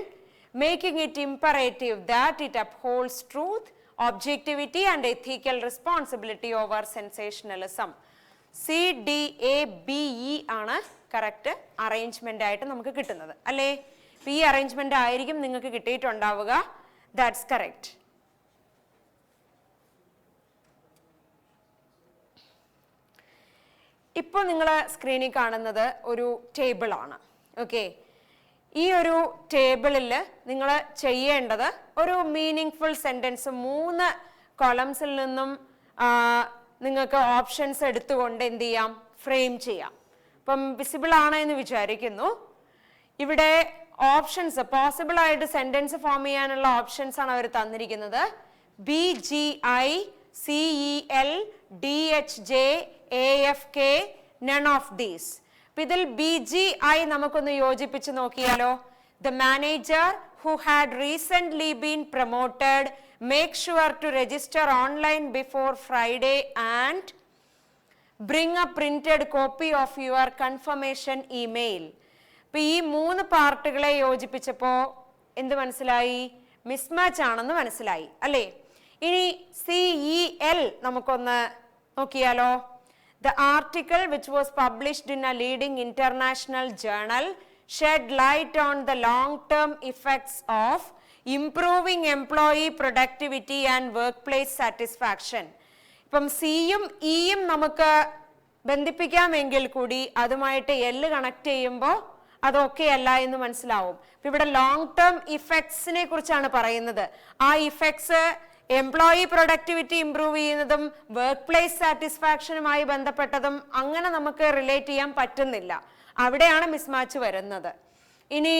making it imperative that it upholds truth, objectivity and ethical responsibility over sensationalism. C D A B E ആണ് correct arrangement ആയിട്ട് നമുക്ക് കിട്ടുന്നത് അല്ലേ? ഈ arrangement ആയിരിക്കും നിങ്ങൾക്ക് കിട്ടിയിട്ടുണ്ടാവുക. That's correct. ഇപ്പോൾ നിങ്ങൾ സ്ക്രീനിൽ കാണുന്നത് ഒരു ടേബിൾ ആണ്. ഓക്കെ, ഈ ഒരു ടേബിളിൽ നിങ്ങൾ ചെയ്യേണ്ടത് ഒരു മീനിങ് ഫുൾ സെന്റൻസ് 3 കോളംസിൽ നിന്നും നിങ്ങൾക്ക് ഓപ്ഷൻസ് എടുത്തുകൊണ്ട് എന്ത് ചെയ്യാം, ഫ്രെയിം ചെയ്യാം. അപ്പം വിസിബിൾ ആണ് എന്ന് വിചാരിക്കുന്നു. ഇവിടെ ഓപ്ഷൻസ് പോസിബിൾ ആയിട്ട് സെന്റൻസ് ഫോം ചെയ്യാനുള്ള ഓപ്ഷൻസ് ആണ് അവർ തന്നിരിക്കുന്നത്. B G I C E L D H J A F K none of these. ഇതിൽ ബി ജി ഐ നമുക്കൊന്ന് യോജിപ്പിച്ച് നോക്കിയാലോ. The manager who had recently been promoted make sure to register online before Friday and bring a printed copy of your confirmation email. ഇപ്പൊ ഈ 3 പാർട്ടുകളെ യോജിപ്പിച്ചപ്പോ എന്ത് മനസ്സിലായി? Mismatch ആണെന്ന് മനസ്സിലായി അല്ലേ? ഇനി CEL നമുക്കൊന്ന് നോക്കിയാലോ. The article which was published in a leading international journal shed light on the long-term effects of improving employee productivity and workplace satisfaction. ഇപ്പം സിയും ഇയും നമുക്ക് ബന്ധിപ്പിക്കാമെങ്കിൽ കൂടി അതുമായിട്ട് എൽ കണക്ട് ചെയ്യുമ്പോൾ അതൊക്കെ അല്ല എന്ന് മനസ്സിലാവും. ഇവിടെ ലോങ് ടേം ഇഫക്ട്സിനെ കുറിച്ചാണ് പറയുന്നത്. ആ ഇഫക്ട്സ് എംപ്ലോയി പ്രൊഡക്ടിവിറ്റി ഇംപ്രൂവ് ചെയ്യുന്നതും വർക്ക് പ്ലേസ് സാറ്റിസ്ഫാക്ഷനുമായി ബന്ധപ്പെട്ടതും അങ്ങനെ നമുക്ക് റിലേറ്റ് ചെയ്യാൻ പറ്റുന്നില്ല. അവിടെയാണ് മിസ്മാച്ച് വരുന്നത്. ഇനി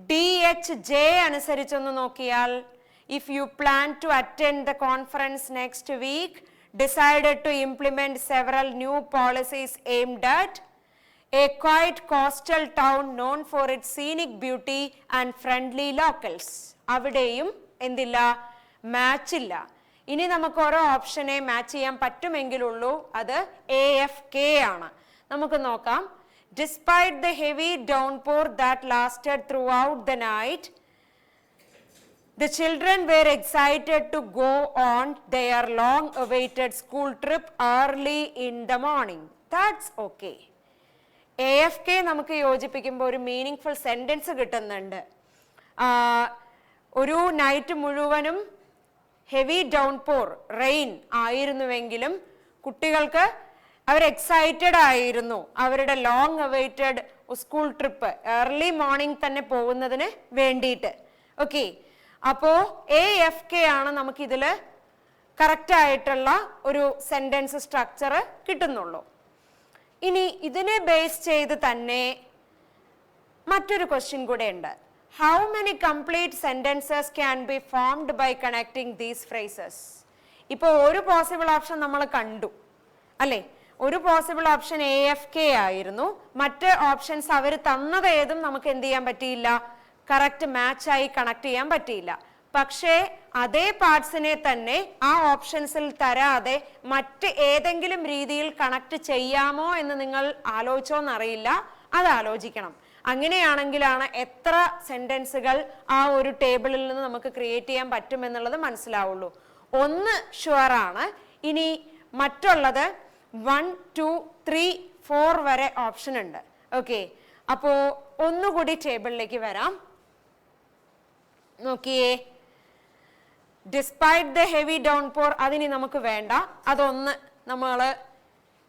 DHJ അനുസരിച്ചൊന്ന് നോക്കിയാൽ, if you plan to attend the conference next week, decided to implement several new policies aimed at a quiet coastal town known for its scenic beauty and friendly locals. അവിടെയും എന്തില്ല, match ഇല്ല. ഇനി നമുക്ക് ഓരോ ഓപ്ഷനെ match ചെയ്യാൻ പറ്റുമെങ്കിലുള്ളൂ, അത് AFK ആണ്. നമുക്ക് നോക്കാം. Despite the heavy downpour that lasted throughout the night, the children were excited to go on their long-awaited school trip early in the morning. That's okay. AFK നമുക്ക് യോജിപ്പിക്കുമ്പോൾ ഒരു മീനിങ് സെന്റൻസ് കിട്ടുന്നുണ്ട്. ഒരു night മുഴുവനും heavy ഡൗൺപോർ rain ആയിരുന്നുവെങ്കിലും കുട്ടികൾക്ക് അവർ excited ആയിരുന്നു അവരുടെ long awaited school trip early morning തന്നെ പോകുന്നതിന് വേണ്ടിയിട്ട്. ഓക്കെ, അപ്പോ AFK ആണ് നമുക്ക് ഇതില് കറക്റ്റ് ആയിട്ടുള്ള ഒരു സെന്റൻസ് സ്ട്രക്ചർ കിട്ടുന്നുള്ളൂ. ഇനി ഇതിനെ ബേസ് ചെയ്ത് തന്നെ മറ്റൊരു ക്വസ്റ്റ്യൻ കൂടെ ഉണ്ട്. How many complete sentences can be formed by connecting these phrases? ഇപ്പോൾ ഒരു പോസിബിൾ ഓപ്ഷൻ നമ്മൾ കണ്ടു അല്ലേ? ഒരു പോസിബിൾ ഓപ്ഷൻ AFK ആയിരുന്നു. മറ്റ് ഓപ്ഷൻസ് അവർ തന്നത് ഏതും നമുക്ക് എന്ത് ചെയ്യാൻ പറ്റിയില്ല, കറക്റ്റ് മാച്ചായി കണക്ട് ചെയ്യാൻ പറ്റിയില്ല. പക്ഷേ അതേ പാർട്സിനെ തന്നെ ആ ഓപ്ഷൻസിൽ തരാതെ മറ്റ് ഏതെങ്കിലും രീതിയിൽ കണക്ട് ചെയ്യാമോ എന്ന് നിങ്ങൾ ആലോചിച്ചോന്നറിയില്ല. അത് ആലോചിക്കണം. അങ്ങനെയാണെങ്കിലാണ് എത്ര സെന്റൻസുകൾ ആ ഒരു ടേബിളിൽ നിന്ന് നമുക്ക് ക്രിയേറ്റ് ചെയ്യാൻ പറ്റും എന്നുള്ളത് മനസ്സിലാവുള്ളൂ. ഒന്ന് ഷുവർ ആണ്. ഇനി മറ്റുള്ളത് 1, 2, 3, 4 വരെ ഓപ്ഷൻ ഉണ്ട്. ഓക്കെ, അപ്പോ ഒന്നുകൂടി ടേബിളിലേക്ക് വരാം. നോക്കിയേ, despite the heavy downpour അതിനി നമുക്ക് വേണ്ട, അതൊന്ന് നമ്മൾ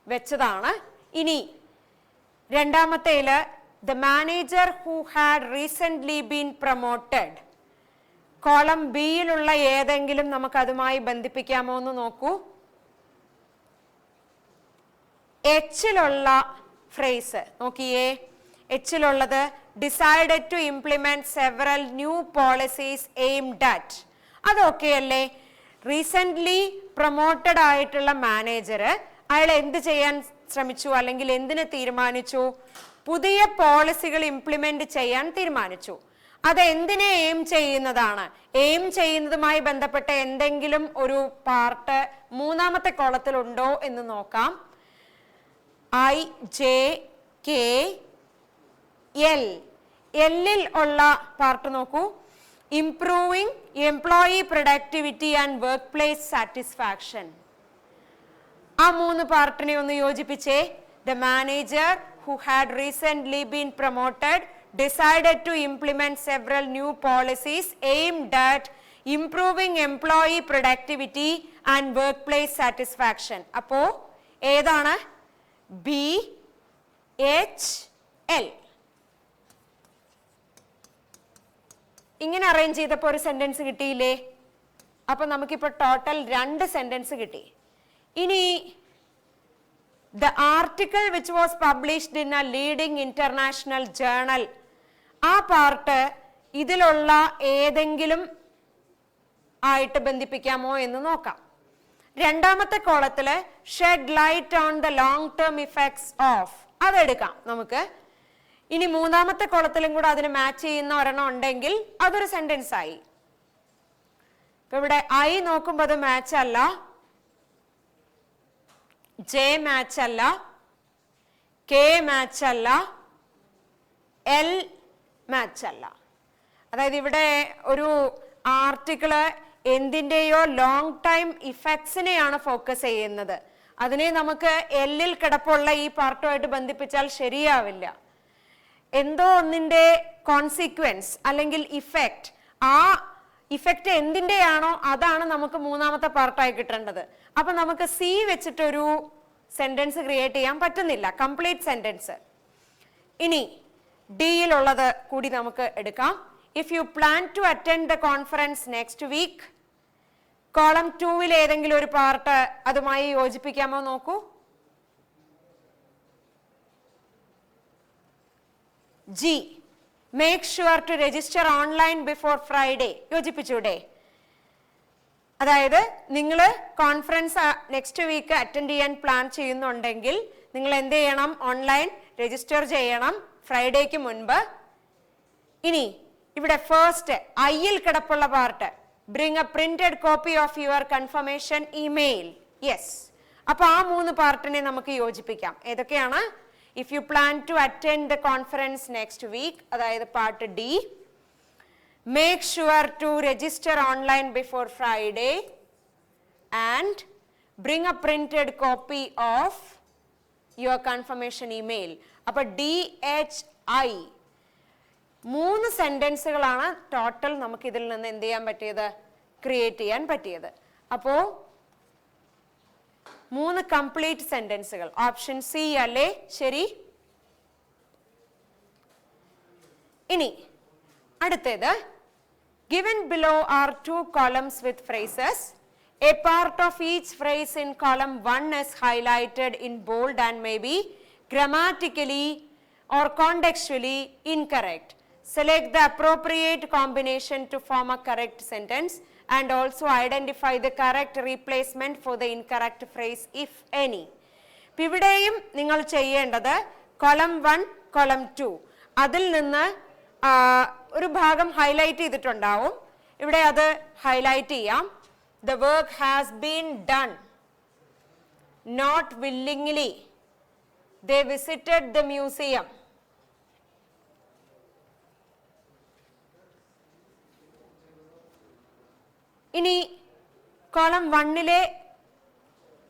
വെച്ചതാണ്. ഇനി രണ്ടാമത്തേല് the manager who had recently been promoted, column ബിയിലുള്ള ഏതെങ്കിലും നമുക്ക് അതുമായി ബന്ധിപ്പിക്കാമോ എന്ന് നോക്കൂ. എച്ചിലുള്ള ഫ്രേസ് നോക്കിയേ, എച്ചിലുള്ളത് decided to implement several new policies aimed at, അതൊക്കെ അല്ലേ. റീസെന്റ്ലി പ്രൊമോട്ടഡ് ആയിട്ടുള്ള മാനേജർ അയാൾ എന്ത് ചെയ്യാൻ ശ്രമിച്ചു, അല്ലെങ്കിൽ എന്തിന് തീരുമാനിച്ചു? പുതിയ പോളിസികൾ ഇംപ്ലിമെന്റ് ചെയ്യാൻ തീരുമാനിച്ചു. അത് എന്തിനെ എയിം ചെയ്യുന്നതാണ്? എയിം ചെയ്യുന്നതുമായി ബന്ധപ്പെട്ട എന്തെങ്കിലും ഒരു പാർട്ട് മൂന്നാമത്തെ കോളത്തിൽ ഉണ്ടോ എന്ന് നോക്കാം. I, J, K, L. എല്ലിൽ ഉള്ള പാർട്ട് നോക്കൂ. Improving employee productivity and workplace satisfaction. ആ മൂന്ന് പാർട്ടിനെ ഒന്ന് യോജിപ്പിച്ചേ. The manager who had recently been promoted decided to implement several new policies aimed at improving employee productivity and workplace satisfaction. അപ്പോ ഏതാണ്? B, H, L. ഇങ്ങനെ arrange ചെയ്തപ്പോൾ ഒരു സെന്റൻസ് കിട്ടിയില്ലേ? അപ്പൊ നമുക്കിപ്പോ ടോട്ടൽ 2 സെന്റൻസ് കിട്ടി. ഇനി the article which was published in a leading international journal, ആ പാർട്ട് ഇതിലുള്ള ഏതെങ്കിലും ആയിട്ട് ബന്ധിപ്പിക്കാമോ എന്ന് നോക്കാം. രണ്ടാമത്തെ കോളത്തില് shed light on the long term effects of, അതെടുക്കാം നമുക്ക്. ഇനി മൂന്നാമത്തെ കോളത്തിലും കൂടെ അതിന് മാച്ച് ചെയ്യുന്ന ഒരെണ്ണം ഉണ്ടെങ്കിൽ അതൊരു സെന്റൻസ് ആയി. ഇപ്പൊ ഇവിടെ ഐ നോക്കുമ്പോൾ അത് മാച്ച് അല്ല, ജെ മാച്ച് അല്ല, കെ മാച്ച് അല്ല, എൽ മാച്ച് അല്ല. അതായത് ഇവിടെ ഒരു ആർട്ടിക്കിള് എന്തിൻ്റെയോ ലോങ് ടൈം ഇഫക്ട്സിനെയാണ് ഫോക്കസ് ചെയ്യുന്നത്. അതിനെ നമുക്ക് എല്ലിൽ കിടപ്പുള്ള ഈ പാർട്ടുമായിട്ട് ബന്ധിപ്പിച്ചാൽ ശരിയാവില്ല. എന്തോ ഒന്നിന്റെ കോൺസിക്വൻസ് അല്ലെങ്കിൽ ഇഫക്റ്റ്, ആ ഇഫക്റ്റ് എന്തിൻ്റെയാണോ അതാണ് നമുക്ക് മൂന്നാമത്തെ പാർട്ടായി കിട്ടേണ്ടത്. അപ്പൊ നമുക്ക് സി വെച്ചിട്ടൊരു സെന്റൻസ് ക്രിയേറ്റ് ചെയ്യാൻ പറ്റുന്നില്ല, കംപ്ലീറ്റ് സെന്റൻസ്. ഇനി ഡിയിലുള്ളത് കൂടി നമുക്ക് എടുക്കാം. If you plan to attend the conference next week, column 2-ൽ ഏതെങ്കിലും ഒരു പാർട്ട് അതുമായി യോജിപ്പിക്കാമോ നോക്കൂ. G, make sure to register online before Friday, യോജിപ്പിച്ചൂടെ? അതായത് നിങ്ങൾ കോൺഫറൻസ് നെക്സ്റ്റ് വീക്ക് അറ്റൻഡ് ചെയ്യാൻ പ്ലാൻ ചെയ്യുന്നുണ്ടെങ്കിൽ നിങ്ങൾ എന്ത് ചെയ്യണം? ഓൺലൈൻ രജിസ്റ്റർ ചെയ്യണം ഫ്രൈഡേക്ക് മുൻപ്. ഇനി ഇവിടെ ഫസ്റ്റ് ഐയിൽ കിടപ്പുള്ള part, bring a printed copy of your confirmation email. Yes, അപ്പൊ ആ 3 പാർട്ടിനെ നമുക്ക് യോജിപ്പിക്കാം. ഏതൊക്കെയാണ്? If you plan to attend the conference next week, അതായത് part D. Make sure to register online before Friday and bring a printed copy of your confirmation email. അപ്പൊ DHI 3 സെന്റൻസുകളാണ് total നമുക്ക് ഇതിൽ നിന്ന് എന്ത് ചെയ്യാൻ പറ്റിയത്? ക്രിയേറ്റ് ചെയ്യാൻ പറ്റിയത്. അപ്പോ 3 കംപ്ലീറ്റ് സെന്റൻസുകൾ. ഓപ്ഷൻ സി അല്ലേ ശരി? ഇനി അടുത്തത്, given below are 2 columns with phrases. A part of each phrase in column 1 is highlighted in bold and may be grammatically or contextually incorrect. Select the appropriate combination to form a correct sentence and also identify the correct replacement for the incorrect phrase if any. ഇവിടെയും നിങ്ങൾ ചെയ്യേണ്ടത് column 1, column 2 അതിൽ നിന്ന് ഒരു ഭാഗം highlight ചെയ്തിട്ടുണ്ടാവും. ഇവിടെ അത് ഹൈലൈറ്റ് ചെയ്യാം. The work has been done. Not willingly. They visited the museum. ഇനി കോളം 1-ലെ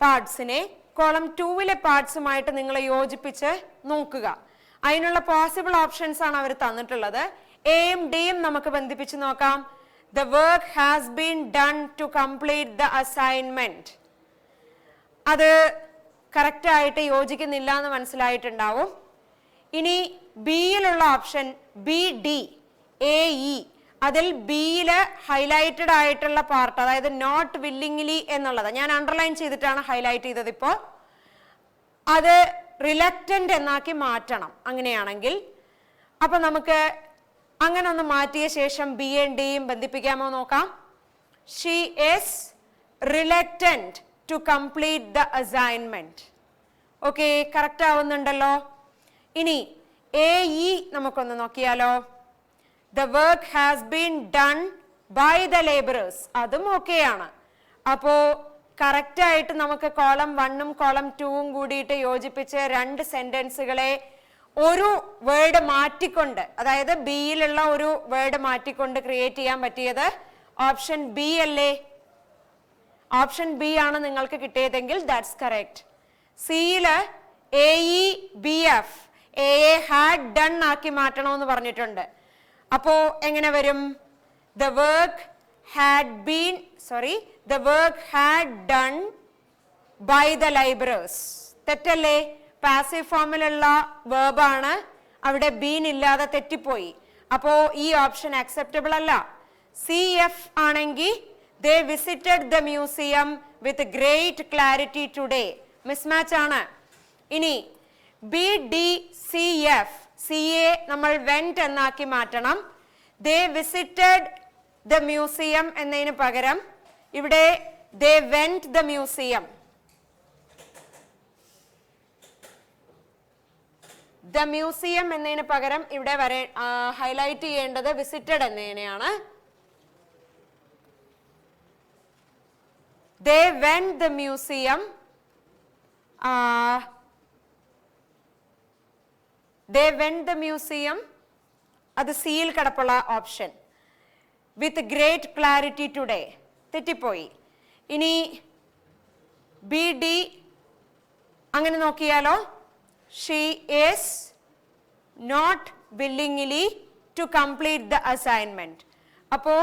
പാർട്സിനെ കോളം 2-ലെ പാർട്സുമായിട്ട് നിങ്ങൾ യോജിപ്പിച്ച് നോക്കുക. അതിനുള്ള പോസിബിൾ ഓപ്ഷൻസ് ആണ് അവർ തന്നിട്ടുള്ളത്. എയും ഡിയും നമുക്ക് ബന്ധിപ്പിച്ച് നോക്കാം. The work has been done to complete the assignment. അത് കറക്റ്റ് ആയിട്ട് യോജിക്കുന്നില്ല എന്ന് മനസ്സിലായിട്ടുണ്ടാവും. ഇനി ബിയിലുള്ള option B D A E, അതിൽ ബിയില് ഹൈലൈറ്റഡ് ആയിട്ടുള്ള പാർട്ട്, അതായത് നോട്ട് വില്ലിംഗ്ലി എന്നുള്ളത് ഞാൻ അണ്ടർലൈൻ ചെയ്തിട്ടാണ് ഹൈലൈറ്റ് ചെയ്തത്. ഇപ്പോൾ അത് റിലക്റ്റന്റ് എന്നാക്കി മാറ്റണം. അങ്ങനെയാണെങ്കിൽ അപ്പൊ നമുക്ക് അങ്ങനെ ഒന്ന് മാറ്റിയ ശേഷം ബി ആൻഡ് ഡിയും ബന്ധിപ്പിക്കാമോ നോക്കാം. She is reluctant to complete the assignment. Okay, correct ആവുന്നുണ്ടല്ലോ. ഇനി എ ഇ നമുക്കൊന്ന് നോക്കിയാലോ. The work has been done by the laborers. അതും ഓക്കെയാണ്. അപ്പോ കറക്റ്റ് ആയിട്ട് നമുക്ക് കോളം 1-ഉം കോളം 2-ഉം കൂടിയിട്ട് യോജിപ്പിച്ച് 2 സെന്റൻസുകളെ ഒരു വേർഡ് മാറ്റിക്കൊണ്ട്, അതായത് ബിയിലുള്ള ഒരു വേർഡ് മാറ്റിക്കൊണ്ട് ക്രിയേറ്റ് ചെയ്യാൻ പറ്റിയത് ഓപ്ഷൻ ബി അല്ലേ? ഓപ്ഷൻ ബി ആണ് നിങ്ങൾക്ക് കിട്ടിയതെങ്കിൽ ദാറ്റ്സ് കറക്റ്റ്. സിയില് A E B F, A had done ആക്കി മാറ്റണമെന്ന് പറഞ്ഞിട്ടുണ്ട്. അപ്പോ എങ്ങനെ വരും? The work had done by the laborers. തെറ്റല്ലേ? പാസീവ് ഫോമിലുള്ള വേർബാണ്, അവിടെ ബീൻ ഇല്ലാതെ തെറ്റിപ്പോയി. അപ്പോ ഈ ഓപ്ഷൻ അക്സെപ്റ്റബിൾ അല്ല. സി എഫ് ആണെങ്കിൽ they visited the museum with great clarity today. Mismatch ആണ്. ഇനി B D C F, C A നമ്മൾ വെന്റ് എന്നാക്കി മാറ്റണം. they visited the museum എന്നതിന് പകരം ഇവിടെ they went the museum. the museum എന്നതിന് പകരം ഇവിടെ ഹൈലൈറ്റ് ചെയ്യേണ്ടത് visited എന്നതിനെയാണ്. they went the museum. they went the museum, അത് സിയിൽ കിടപ്പുള്ള option. With great clarity today തെറ്റിപ്പോയി. ഇനി ബി ഡി അങ്ങനെ നോക്കിയാലോ. She is not willingly to complete the assignment. അപ്പോ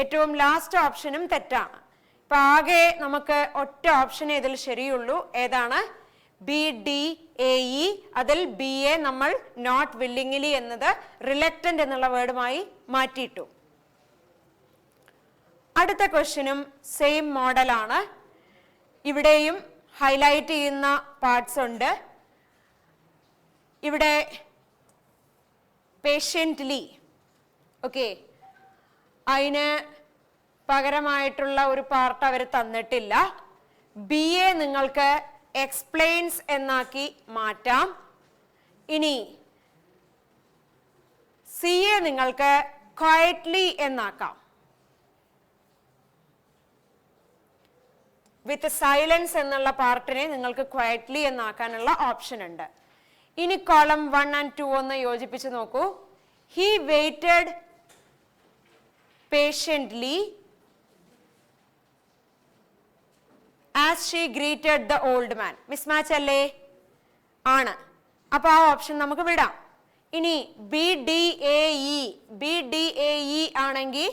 ഏറ്റവും ലാസ്റ്റ് ഓപ്ഷനും തെറ്റാണ്. ഇപ്പൊ ആകെ നമുക്ക് ഒറ്റ ഓപ്ഷനേ ഇതിൽ ശരിയുള്ളൂ. ഏതാണ്? B D A E. അതിൽ ബി എ നമ്മൾ നോട്ട് വില്ലിംഗ്ലി എന്നത് റിലക്റ്റന്റ് എന്നുള്ള വേർഡുമായി മാറ്റിയിട്ടു. അടുത്ത ക്വസ്റ്റ്യനും സെയിം മോഡലാണ്. ഇവിടെയും ഹൈലൈറ്റ് ചെയ്യുന്ന പാർട്സ് ഉണ്ട്. ഇവിടെ പേഷ്യൻ്റ്ലി, ഓക്കെ, അതിന് പകരമായിട്ടുള്ള ഒരു പാർട്ട് അവർ തന്നിട്ടില്ല. ബി എ നിങ്ങൾക്ക് എക്സ്പ്ലെയിൻസ് എന്നാക്കി മാറ്റാം. ഇനി സി എ നിങ്ങൾക്ക് ക്വയറ്റ്ലി എന്നാക്കാം. വിത്ത് സൈലൻസ് എന്നുള്ള പാർട്ടിനെ നിങ്ങൾക്ക് ക്വയറ്റ്ലി എന്നാക്കാനുള്ള ഓപ്ഷൻ ഉണ്ട്. ഇനി കോളം 1 and 2 ഒന്ന് യോജിപ്പിച്ച് നോക്കൂ. He weighted patiently as she greeted the old man. Mismatch അല്ലേ? ആണ്. അപ്പൊ ആ ഓപ്ഷൻ നമുക്ക് വിടാം. ഇനി B D A E, B D A E ആണെങ്കിൽ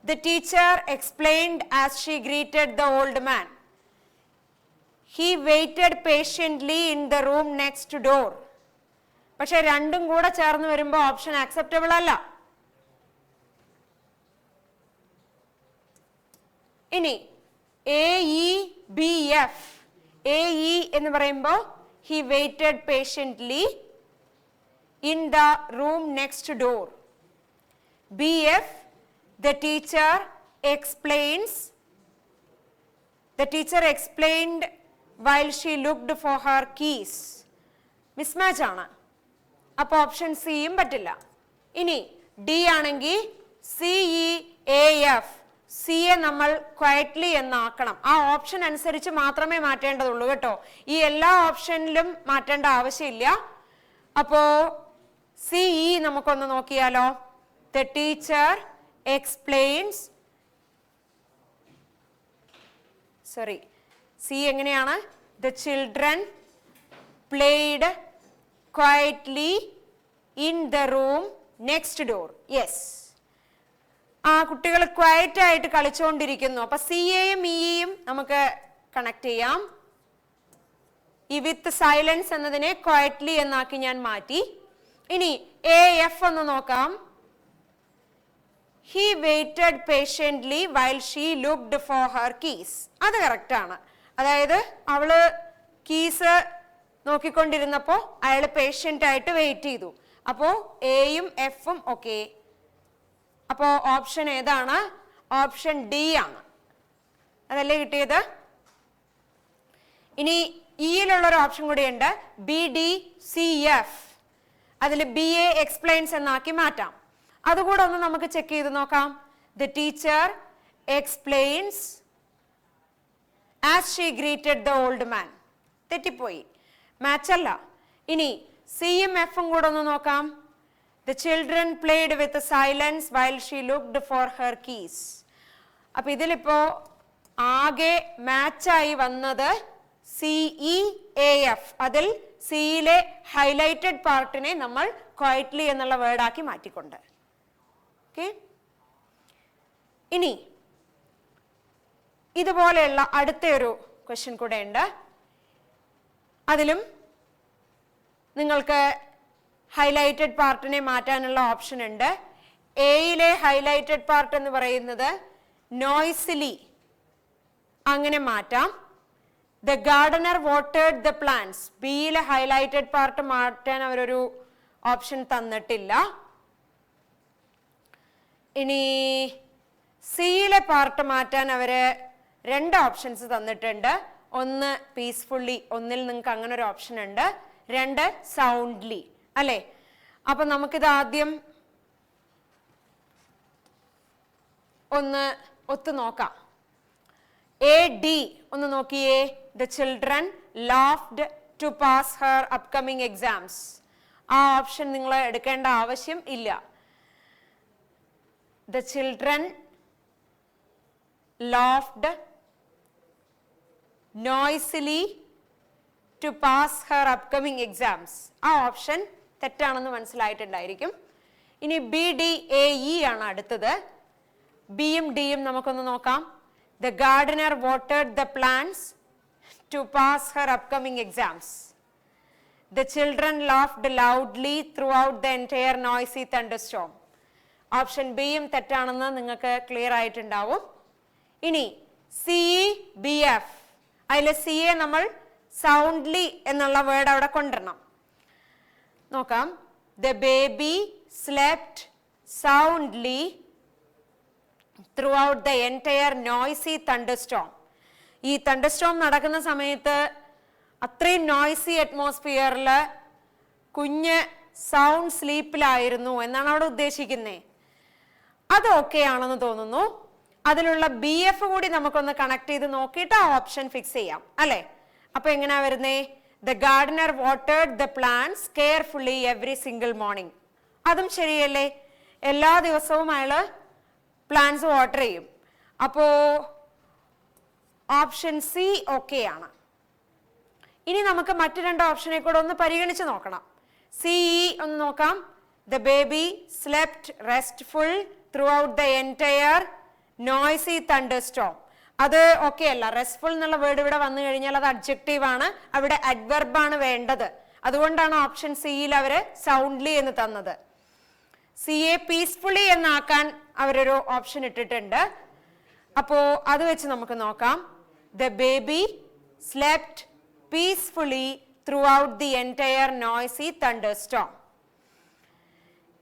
the teacher explained as she greeted the old man. He waited patiently in the room next door. പക്ഷെ രണ്ടും കൂടെ ചേർന്ന് വരുമ്പോൾ ഓപ്ഷൻ അക്സെപ്റ്റബിൾ അല്ല. ഇനി A E B F, A E എന്ന് പറയുമ്പോൾ he waited patiently in the room next door. B F the teacher explained while she looked for her keys. Mismatch ആണ്. അപ്പൊ ഓപ്ഷൻ സിയും പറ്റില്ല. ഇനി ഡി ആണെങ്കിൽ C E A F, C A നമ്മൾ quietly എന്നാക്കണം. ആ ഓപ്ഷൻ അനുസരിച്ച് മാത്രമേ മാറ്റേണ്ടതുള്ളൂ കേട്ടോ. ഈ എല്ലാ ഓപ്ഷനിലും മാറ്റേണ്ട ആവശ്യമില്ല. അപ്പോ സി ഇ നമുക്കൊന്ന് നോക്കിയാലോ. The teacher explains sorry, C എങ്ങനെയാണ്? The children played quietly in the room next door. Yes, ആ കുട്ടികൾ ക്വയറ്റ് ആയിട്ട് കളിച്ചുകൊണ്ടിരിക്കുന്നു. അപ്പൊ സി എയും ഇയും നമുക്ക് കണക്ട് ചെയ്യാം. ഈ വിത്ത് സൈലൻസ് എന്നതിനെ ക്വയറ്റ്ലി എന്നാക്കി ഞാൻ മാറ്റി. ഇനി എ എഫ് ഒന്ന് നോക്കാം. He waited patiently while she looked for her keys. അത് കറക്റ്റ് ആണ്. അതായത് അവള് കീസ് നോക്കിക്കൊണ്ടിരുന്നപ്പോ അയാൾ പേഷ്യന്റ് ആയിട്ട് വെയിറ്റ് ചെയ്തു. അപ്പോ എയും എഫും ഓക്കെ. അപ്പോ ഓപ്ഷൻ ഏതാണ്? ഓപ്ഷൻ ഡി ആണ്. അതല്ലേ കിട്ടിയത്? ഇനി ഇയിലുള്ള ഒരു ഓപ്ഷൻ കൂടിയുണ്ട്, ബി ഡി സി എഫ്. അതിൽ ബി എ എക്സ്പ്ലെയിൻസ് എന്നാക്കി മാറ്റാം. അതുകൂടെ ഒന്ന് നമുക്ക് ചെക്ക് ചെയ്ത് നോക്കാം. The teacher explains as she greeted the old man. തെറ്റിപ്പോയി, മാച്ച് അല്ല. ഇനി സിയും എഫും കൂടെ ഒന്ന് നോക്കാം. The children played with silence while she looked for her keys. അപ്പൊ ഇതിലിപ്പോ ആകെ മാച്ചായി വന്നത് സിഇ എ എഫ്. അതിൽ സിയിലെ ഹൈലൈറ്റഡ് പാർട്ടിനെ നമ്മൾ ക്വയറ്റ്ലി എന്നുള്ള വേർഡാക്കി മാറ്റിക്കൊണ്ട്. ഓക്കെ, ഇനി ഇതുപോലെയുള്ള അടുത്ത ഒരു ക്വസ്റ്റ്യൻ കൂടെ ഉണ്ട്. അതിലും നിങ്ങൾക്ക് ഹൈലൈറ്റഡ് പാർട്ടിനെ മാറ്റാനുള്ള ഓപ്ഷൻ ഉണ്ട്. എയിലെ ഹൈലൈറ്റഡ് പാർട്ട് എന്ന് പറയുന്നത് നോയ്സിലി, അങ്ങനെ മാറ്റാം. The gardener watered the plants. ബിയിലെ ഹൈലൈറ്റഡ് പാർട്ട് മാറ്റാൻ അവരൊരു ഓപ്ഷൻ തന്നിട്ടില്ല. ഇനി സിയിലെ പാർട്ട് മാറ്റാൻ അവര് 2 ഓപ്ഷൻസ് തന്നിട്ടുണ്ട്. ഒന്ന് പീസ്ഫുള്ളി, ഒന്നിൽ നിങ്ങൾക്ക് അങ്ങനെ ഒരു ഓപ്ഷൻ ഉണ്ട്. 2 സൗണ്ട്ലി, അല്ലെ? അപ്പൊ നമുക്കിത് ആദ്യം ഒന്ന് ഒത്തു നോക്കാം. എ ഡി ഒന്ന് നോക്കിയേ. The children laughed to pass her upcoming exams. ആ ഓപ്ഷൻ നിങ്ങൾ എടുക്കേണ്ട ആവശ്യം ഇല്ല. The children laughed noisily to pass her upcoming exams. ആ ഓപ്ഷൻ തെറ്റാണെന്ന് മനസ്സിലായിട്ടുണ്ടായിരിക്കും. ഇനി ബി ഡി എ ഇ ആണ് അടുത്തത്. ബിയും ഡിയും നമുക്കൊന്ന് നോക്കാം. The gardener watered the plants to pass her upcoming exams. The children laughed loudly throughout the entire noisy thunderstorm. Option ബിയും തെറ്റാണെന്ന് നിങ്ങൾക്ക് ക്ലിയർ ആയിട്ടുണ്ടാവും. ഇനി സി ബി എഫ്, അതിൽ സി എ നമ്മൾ സൗണ്ട്ലി എന്നുള്ള വേർഡ് അവിടെ കൊണ്ടുവരണം. നോക്കാം. The baby slept soundly throughout the entire noisy thunderstorm. ഈ തണ്ടർസ്റ്റോം നടക്കുന്ന സമയത്ത് അത്രയും നോയ്സി അറ്റ്മോസ്ഫിയറിൽ കുഞ്ഞ് സൗണ്ട് സ്ലീപ്പിലായിരുന്നു എന്നാണ് അവിടെ ഉദ്ദേശിക്കുന്നത്. അത് ഓക്കെ ആണെന്ന് തോന്നുന്നു. അതിലുള്ള ബി എഫ് കൂടി നമുക്കൊന്ന് കണക്ട് ചെയ്ത് നോക്കിയിട്ട് ആ ഓപ്ഷൻ ഫിക്സ് ചെയ്യാം, അല്ലെ? അപ്പൊ എങ്ങനെയാ വരുന്നേ? The gardener watered the plants carefully every single morning. അതും ശരിയല്ലേ? എല്ലാ ദിവസവും അയാള് പ്ലാന്റ്സ് വാട്ടർ ചെയ്യും. അപ്പോ ഓപ്ഷൻ സി ഓക്കെ ആണ്. ഇനി നമുക്ക് മറ്റു 2 ഓപ്ഷനെ കൂടെ ഒന്ന് പരിഗണിച്ച് നോക്കണം. സിഇ ഒന്ന് നോക്കാം. The baby slept restful through out the entire noisy thunderstorm. അത് ഓക്കെ അല്ല. റെസ്റ്റ്ഫുൾ എന്നുള്ള വേർഡ് ഇവിടെ വന്നു കഴിഞ്ഞാൽ അത് അഡ്ജക്റ്റീവ് ആണ്, അവിടെ അഡ്വർബ് ആണ് വേണ്ടത്. അതുകൊണ്ടാണ് ഓപ്ഷൻ സിയിൽ അവര് സൗണ്ട്ലി എന്ന് തന്നത്. സി എ പീസ്ഫുള്ളി എന്നാക്കാൻ അവരൊരു ഓപ്ഷൻ ഇട്ടിട്ടുണ്ട്. അപ്പോ അത് വെച്ച് നമുക്ക് നോക്കാം. The baby slept peacefully throughout the entire noisy thunderstorm.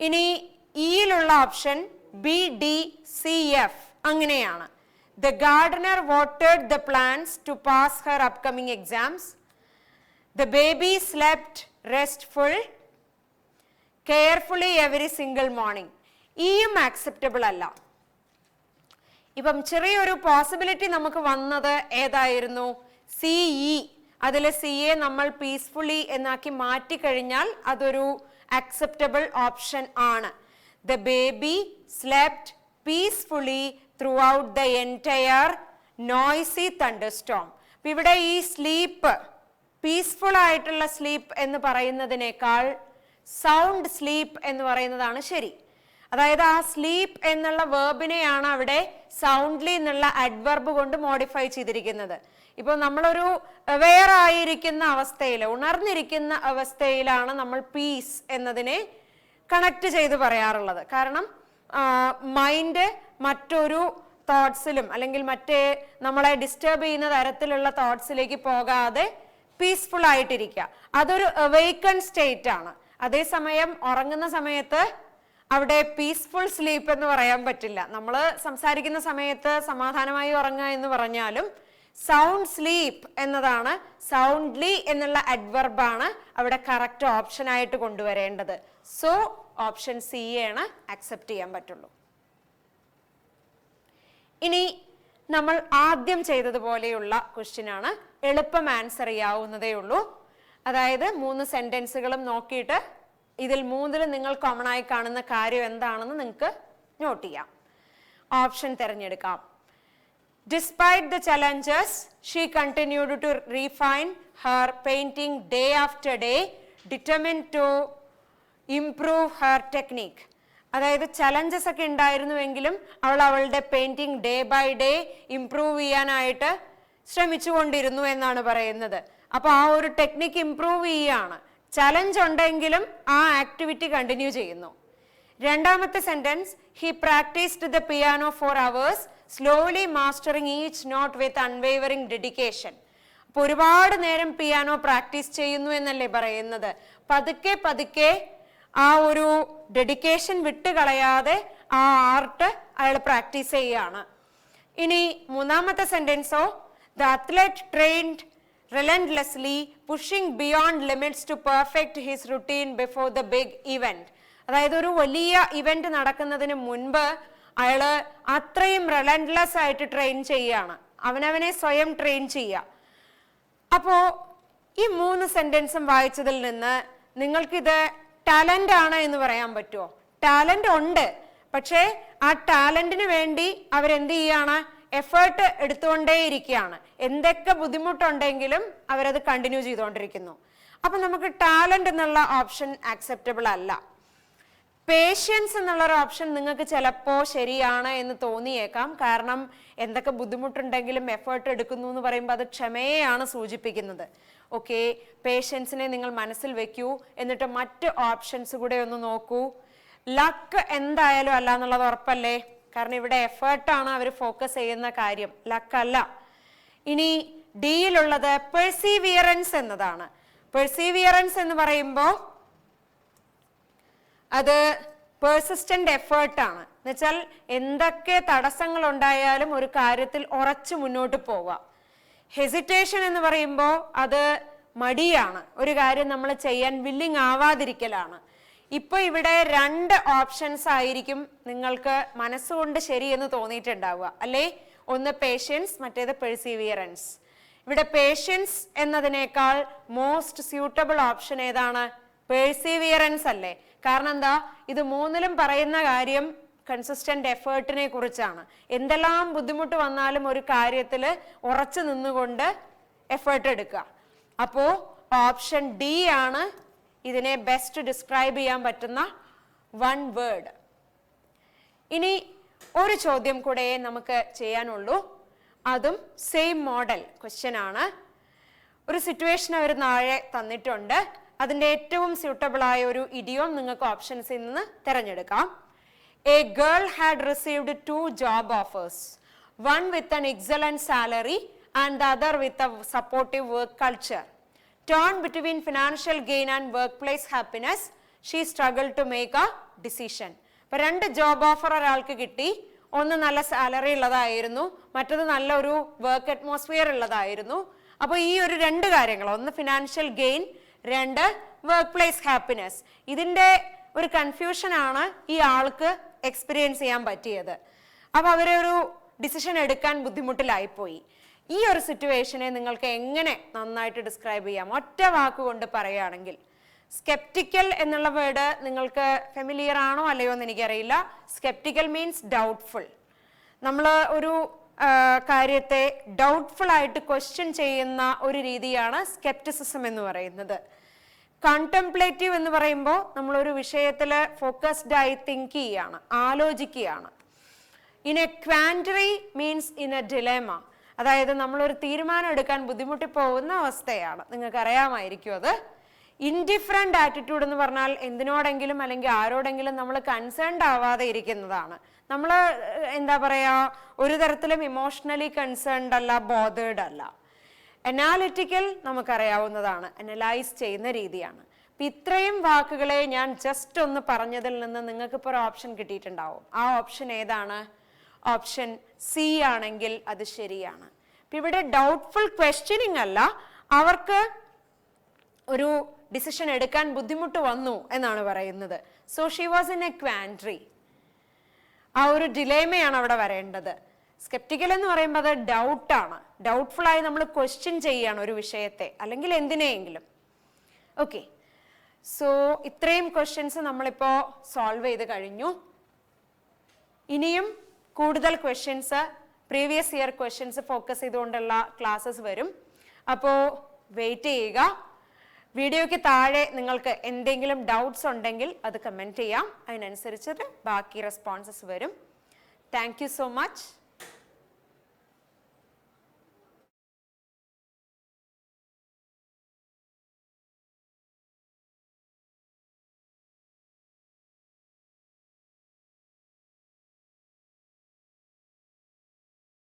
ഇനി ഇയിലുള്ള option B D C F അങ്ങനെയാണ്. The gardener watered the plants to pass her upcoming exams. The baby slept restful carefully every single morning. ഇയും acceptable അല്ല. ഇപ്പം ചെറിയൊരു possibility നമുക്ക് വന്നത് ഏതായിരുന്നു? സിഇ. അതിൽ സി എ നമ്മൾ പീസ്ഫുള്ളി എന്നാക്കി മാറ്റി കഴിഞ്ഞാൽ അതൊരു അക്സെപ്റ്റബിൾ ഓപ്ഷൻ ആണ്. The baby slept peacefully throughout the entire noisy thunderstorm. ഇവിടെ ഈ സ്ലീപ്പ്, പീസ്ഫുൾ ആയിട്ടുള്ള സ്ലീപ്പ് എന്ന് പറയുന്നതിനേക്കാൾ സൗണ്ട് സ്ലീപ്പ് എന്ന് പറയുന്നതാണ് ശരി. അതായത് ആ സ്ലീപ്പ് എന്നുള്ള വേർബിനെയാണ് അവിടെ സൗണ്ട്ലി എന്നുള്ള അഡ്വർബ് കൊണ്ട് മോഡിഫൈ ചെയ്തിരിക്കുന്നത്. ഇപ്പോൾ നമ്മളൊരു അവെയർ ആയിരിക്കുന്ന അവസ്ഥയിൽ, ഉണർന്നിരിക്കുന്ന അവസ്ഥയിലാണ് നമ്മൾ പീസ് എന്നതിനെ കണക്ട് ചെയ്ത് പറയാറുള്ളത്. കാരണം മൈൻഡ് മറ്റൊരു തോട്ട്സിലും അല്ലെങ്കിൽ മറ്റേ നമ്മളെ ഡിസ്റ്റർബ് ചെയ്യുന്ന തരത്തിലുള്ള തോട്ട്സിലേക്ക് പോകാതെ പീസ്ഫുൾ ആയിട്ടിരിക്കുക, അതൊരു അവേക്കൺ സ്റ്റേറ്റ് ആണ്. അതേസമയം ഉറങ്ങുന്ന സമയത്ത് അവിടെ പീസ്ഫുൾ സ്ലീപ്പ് എന്ന് പറയാൻ പറ്റില്ല. നമ്മൾ സംസാരിക്കുന്ന സമയത്ത് സമാധാനമായി ഉറങ്ങുക എന്ന് പറഞ്ഞാലും സൗണ്ട് സ്ലീപ്പ് എന്നതാണ്, സൗണ്ട്ലി എന്നുള്ള അഡ്വർബാണ് അവിടെ കറക്റ്റ് ഓപ്ഷൻ ആയിട്ട് കൊണ്ടുവരേണ്ടത്. സോ ഓപ്ഷൻ സി ആണ് അക്സെപ്റ്റ് ചെയ്യാൻ പറ്റുള്ളൂ. ഇനി നമ്മൾ ആദ്യം ചെയ്തതുപോലെയുള്ള ക്വസ്റ്റ്യൻ ആണ്, എളുപ്പം ആൻസർ ചെയ്യാവുന്നതേ ഉള്ളൂ. അതായത് 3 സെന്റൻസുകളും നോക്കിയിട്ട് ഇതിൽ 3 നിങ്ങൾ കോമൺ ആയി കാണുന്ന കാര്യം എന്താണെന്ന് നിങ്ങൾക്ക് നോട്ട് ചെയ്യാം. ഓപ്ഷൻ തിരഞ്ഞെടുക്കാം. Despite the challenges, she continued to refine her painting day after day, determined to improve her technique. അതായത് ചലഞ്ചസ് ഒക്കെ ഉണ്ടായിരുന്നുവെങ്കിലും അവൾ അവളുടെ painting day by day improve ചെയ്യാനായിട്ട് ശ്രമിച്ചുകൊണ്ടിരുന്നു എന്നാണ് പറയുന്നത്. അപ്പൊ ആ ഒരു ടെക്നിക്ക് ഇംപ്രൂവ് ചെയ്യാണ്. ചലഞ്ച് ഉണ്ടെങ്കിലും ആ ആക്ടിവിറ്റി കണ്ടിന്യൂ ചെയ്യുന്നു. രണ്ടാമത്തെ sentence, he practiced the piano for hours, slowly mastering each note with unwavering dedication. അപ്പോൾ ഒരുപാട് നേരം പിയാനോ പ്രാക്ടീസ് ചെയ്യുന്നു എന്നല്ലേ പറയുന്നത്. പതുക്കെ പതുക്കെ ആ ഒരു ഡെഡിക്കേഷൻ വിട്ടുകളയാതെ ആ ആർട്ട് അയാൾ പ്രാക്ടീസ് ചെയ്യാണ്. ഇനി മൂന്നാമത്തെ സെന്റൻസോ, the athlete trained relentlessly, pushing beyond limits to perfect his routine before the big event. അതായത് ഒരു വലിയ ഇവന്റ് നടക്കുന്നതിന് മുൻപ് അയാള് അത്രയും റിലന്റ്ലെസ് ആയിട്ട് ട്രെയിൻ ചെയ്യാണ്, അവനവനെ സ്വയം ട്രെയിൻ ചെയ്യുക. അപ്പോ ഈ 3 സെന്റൻസും വായിച്ചതിൽ നിന്ന് നിങ്ങൾക്കിത് ടാലന്റ് ആണ് എന്ന് പറയാൻ പറ്റുമോ? ടാലന്റ് ഉണ്ട്, പക്ഷേ ആ ടാലന്റിന് വേണ്ടി അവരെന്ത് ചെയ്യാണ്? എഫേർട്ട് എടുത്തുകൊണ്ടേയിരിക്കുകയാണ്. എന്തൊക്കെ ബുദ്ധിമുട്ടുണ്ടെങ്കിലും അവരത് കണ്ടിന്യൂ ചെയ്തുകൊണ്ടിരിക്കുന്നു. അപ്പൊ നമുക്ക് ടാലന്റ് എന്നുള്ള ഓപ്ഷൻ ആക്സെപ്റ്റബിൾ അല്ല. പേഷ്യൻസ് എന്നുള്ളൊരു ഓപ്ഷൻ നിങ്ങൾക്ക് ചിലപ്പോൾ ശരിയാണ് എന്ന് തോന്നിയേക്കാം. കാരണം എന്തൊക്കെ ബുദ്ധിമുട്ടുണ്ടെങ്കിലും എഫേർട്ട് എടുക്കുന്നു എന്ന് പറയുമ്പോൾ അത് ക്ഷമയെയാണ് സൂചിപ്പിക്കുന്നത്. ഓക്കെ, പേഷ്യൻസിനെ നിങ്ങൾ മനസ്സിൽ വെക്കൂ, എന്നിട്ട് മറ്റ് ഓപ്ഷൻസ് കൂടെ ഒന്ന് നോക്കൂ. ലക്ക് എന്തായാലും അല്ല എന്നുള്ളത് ഉറപ്പല്ലേ? കാരണം ഇവിടെ എഫേർട്ടാണ് അവർ ഫോക്കസ് ചെയ്യുന്ന കാര്യം, ലക്കല്ല. ഇനി ഡിയിലുള്ളത് പെർസീവിയറൻസ് എന്നതാണ്. പെർസീവിയറൻസ് എന്ന് പറയുമ്പോൾ അത് പെർസിസ്റ്റന്റ് എഫേർട്ടാണ്. എന്നുവെച്ചാൽ എന്തൊക്കെ തടസ്സങ്ങൾ ഉണ്ടായാലും ഒരു കാര്യത്തിൽ ഉറച്ചു മുന്നോട്ട് പോവുക. ഹെസിറ്റേഷൻ എന്ന് പറയുമ്പോൾ അത് മടിയാണ്, ഒരു കാര്യം നമ്മൾ ചെയ്യാൻ വില്ലിങ് ആവാതിരിക്കലാണ്. ഇപ്പൊ ഇവിടെ 2 ഓപ്ഷൻസ് ആയിരിക്കും നിങ്ങൾക്ക് മനസ്സുകൊണ്ട് ശരിയെന്ന് തോന്നിയിട്ടുണ്ടാവുക അല്ലേ? ഒന്ന് പേഷ്യൻസ്, മറ്റേത് പെർസീവിയറൻസ്. ഇവിടെ പേഷ്യൻസ് എന്നതിനേക്കാൾ മോസ്റ്റ് സ്യൂട്ടബിൾ ഓപ്ഷൻ ഏതാണ്? പെർസീവിയറൻസ് അല്ലേ? കാരണം എന്താ, ഇത് 3ലും പറയുന്ന കാര്യം കൺസിസ്റ്റന്റ് എഫേർട്ടിനെ കുറിച്ചാണ്. എന്തെല്ലാം ബുദ്ധിമുട്ട് വന്നാലും ഒരു കാര്യത്തിൽ ഉറച്ചു നിന്നുകൊണ്ട് എഫേർട്ട് എടുക്കുക. അപ്പോ ഓപ്ഷൻ ഡി ആണ് ഇതിനെ ബെസ്റ്റ് ഡിസ്ക്രൈബ് ചെയ്യാൻ പറ്റുന്ന 1 വേർഡ്. ഇനി ഒരു ചോദ്യം കൂടെ നമുക്ക് ചെയ്യാനുള്ളൂ, അതും സെയിം മോഡൽ ക്വസ്റ്റ്യൻ ആണ്. ഒരു സിറ്റുവേഷൻ അവർ താഴെ തന്നിട്ടുണ്ട്, അതിന്റെ ഏറ്റവും സ്യൂട്ടബിൾ ആയ ഒരു ഇഡിയോം നിങ്ങൾക്ക് ഓപ്ഷൻസിൽ നിന്ന് തിരഞ്ഞെടുക്കാം. A girl had received 2 job offers, one with an excellent salary and the other with a supportive work culture. Torn between financial gain and workplace happiness, she struggled to make a decision. അപ്പോൾ 2 job offer ഒരാൾക്ക് കിട്ടി. ഒന്ന് നല്ല salary ഉള്ളതായിരുന്നു, മറ്റത് നല്ലൊരു work atmosphere ഉള്ളതായിരുന്നു. അപ്പോൾ ഈ ഒരു 2 കാര്യങ്ങൾ, ഒന്ന് financial gain, 2 work place happiness, ഇതിന്റെ ഒരു കൺഫ്യൂഷൻ ആണ് ഈ ആൾക്ക് എക്സ്പീരിയൻസ് ചെയ്യാൻ പറ്റിയത്. അപ്പൊ അവരെ ഒരു ഡിസിഷൻ എടുക്കാൻ ബുദ്ധിമുട്ടിലായിപ്പോയി. ഈ ഒരു സിറ്റുവേഷനെ നിങ്ങൾക്ക് എങ്ങനെ നന്നായിട്ട് ഡിസ്ക്രൈബ് ചെയ്യാം? ഒറ്റ വാക്കുകൊണ്ട് പറയുകയാണെങ്കിൽ, സ്കെപ്റ്റിക്കൽ എന്നുള്ള വേർഡ് നിങ്ങൾക്ക് ഫെമിലിയർ ആണോ അല്ലയോ എന്ന് എനിക്കറിയില്ല. Sceptical means doubtful. നമ്മൾ ഒരു കാര്യത്തെ ഡൗട്ട്ഫുൾ ആയിട്ട് ക്വസ്റ്റ്യൻ ചെയ്യുന്ന ഒരു രീതിയാണ് സ്കെപ്റ്റിസിസം എന്ന് പറയുന്നത്. കണ്ടംപ്ലേറ്റീവ് എന്ന് പറയുമ്പോൾ നമ്മളൊരു വിഷയത്തിൽ ഫോക്കസ്ഡ് ആയി തിങ്ക് ചെയ്യാണ്, ആലോചിക്കുകയാണ്. In a quandary means in a dilemma, അതായത് നമ്മളൊരു തീരുമാനം എടുക്കാൻ ബുദ്ധിമുട്ടി പോകുന്ന അവസ്ഥയാണ്. നിങ്ങൾക്ക് അറിയാമായിരിക്കും അത്. ഇൻഡിഫറൻറ്റ് ആറ്റിറ്റ്യൂഡ് എന്ന് പറഞ്ഞാൽ എന്തിനോടെങ്കിലും അല്ലെങ്കിൽ ആരോടെങ്കിലും നമ്മൾ കൺസേൺഡ് ആവാതെ ഇരിക്കുന്നതാണ്. നമ്മൾ എന്താ പറയുക, ഒരു തരത്തിലും ഇമോഷണലി കൺസേൺഡ് അല്ല, ബോധേഡ് അല്ല. അനാലിറ്റിക്കൽ നമുക്കറിയാവുന്നതാണ്, അനലൈസ് ചെയ്യുന്ന രീതിയാണ്. അപ്പം ഇത്രയും വാക്കുകളെ ഞാൻ ജസ്റ്റ് ഒന്ന് പറഞ്ഞതിൽ നിന്ന് നിങ്ങൾക്കിപ്പോൾ ഒരു ഓപ്ഷൻ കിട്ടിയിട്ടുണ്ടാവും. ആ ഓപ്ഷൻ ഏതാണ്? ഓപ്ഷൻ സി ആണെങ്കിൽ അത് ശരിയാണ്. അപ്പം ഇവിടെ ഡൗട്ട്ഫുൾ ക്വസ്റ്റ്യനിങ് അല്ല, അവർക്ക് ഒരു ഡിസിഷൻ എടുക്കാൻ ബുദ്ധിമുട്ട് വന്നു എന്നാണ് പറയുന്നത്. So she was in a quandary. ആ ഒരു ഡിലേമയാണ് അവിടെ വരേണ്ടത്. സ്കെപ്റ്റിക്കൽ എന്ന് പറയുമ്പോൾ അത് ഡൗട്ടാണ്. ഡൗട്ട്ഫുൾ ആയി നമ്മൾ ക്വസ്റ്റ്യൻ ചെയ്യാണ് ഒരു വിഷയത്തെ അല്ലെങ്കിൽ എന്തിനെയെങ്കിലും. ഓക്കെ, സോ ഇത്രയും ക്വസ്റ്റ്യൻസ് നമ്മളിപ്പോൾ സോൾവ് ചെയ്ത് കഴിഞ്ഞു. ഇനിയും കൂടുതൽ questions, previous year questions focus ചെയ്തുകൊണ്ടുള്ള ക്ലാസ്സസ് വരും. അപ്പോൾ വെയിറ്റ് ചെയ്യുക. വീഡിയോയ്ക്ക് താഴെ നിങ്ങൾക്ക് എന്തെങ്കിലും ഡൗട്ട്സ് ഉണ്ടെങ്കിൽ അത് കമൻറ്റ് ചെയ്യാം. അതിനനുസരിച്ചിട്ട് ബാക്കി റെസ്പോൺസസ് വരും. Thank you so much.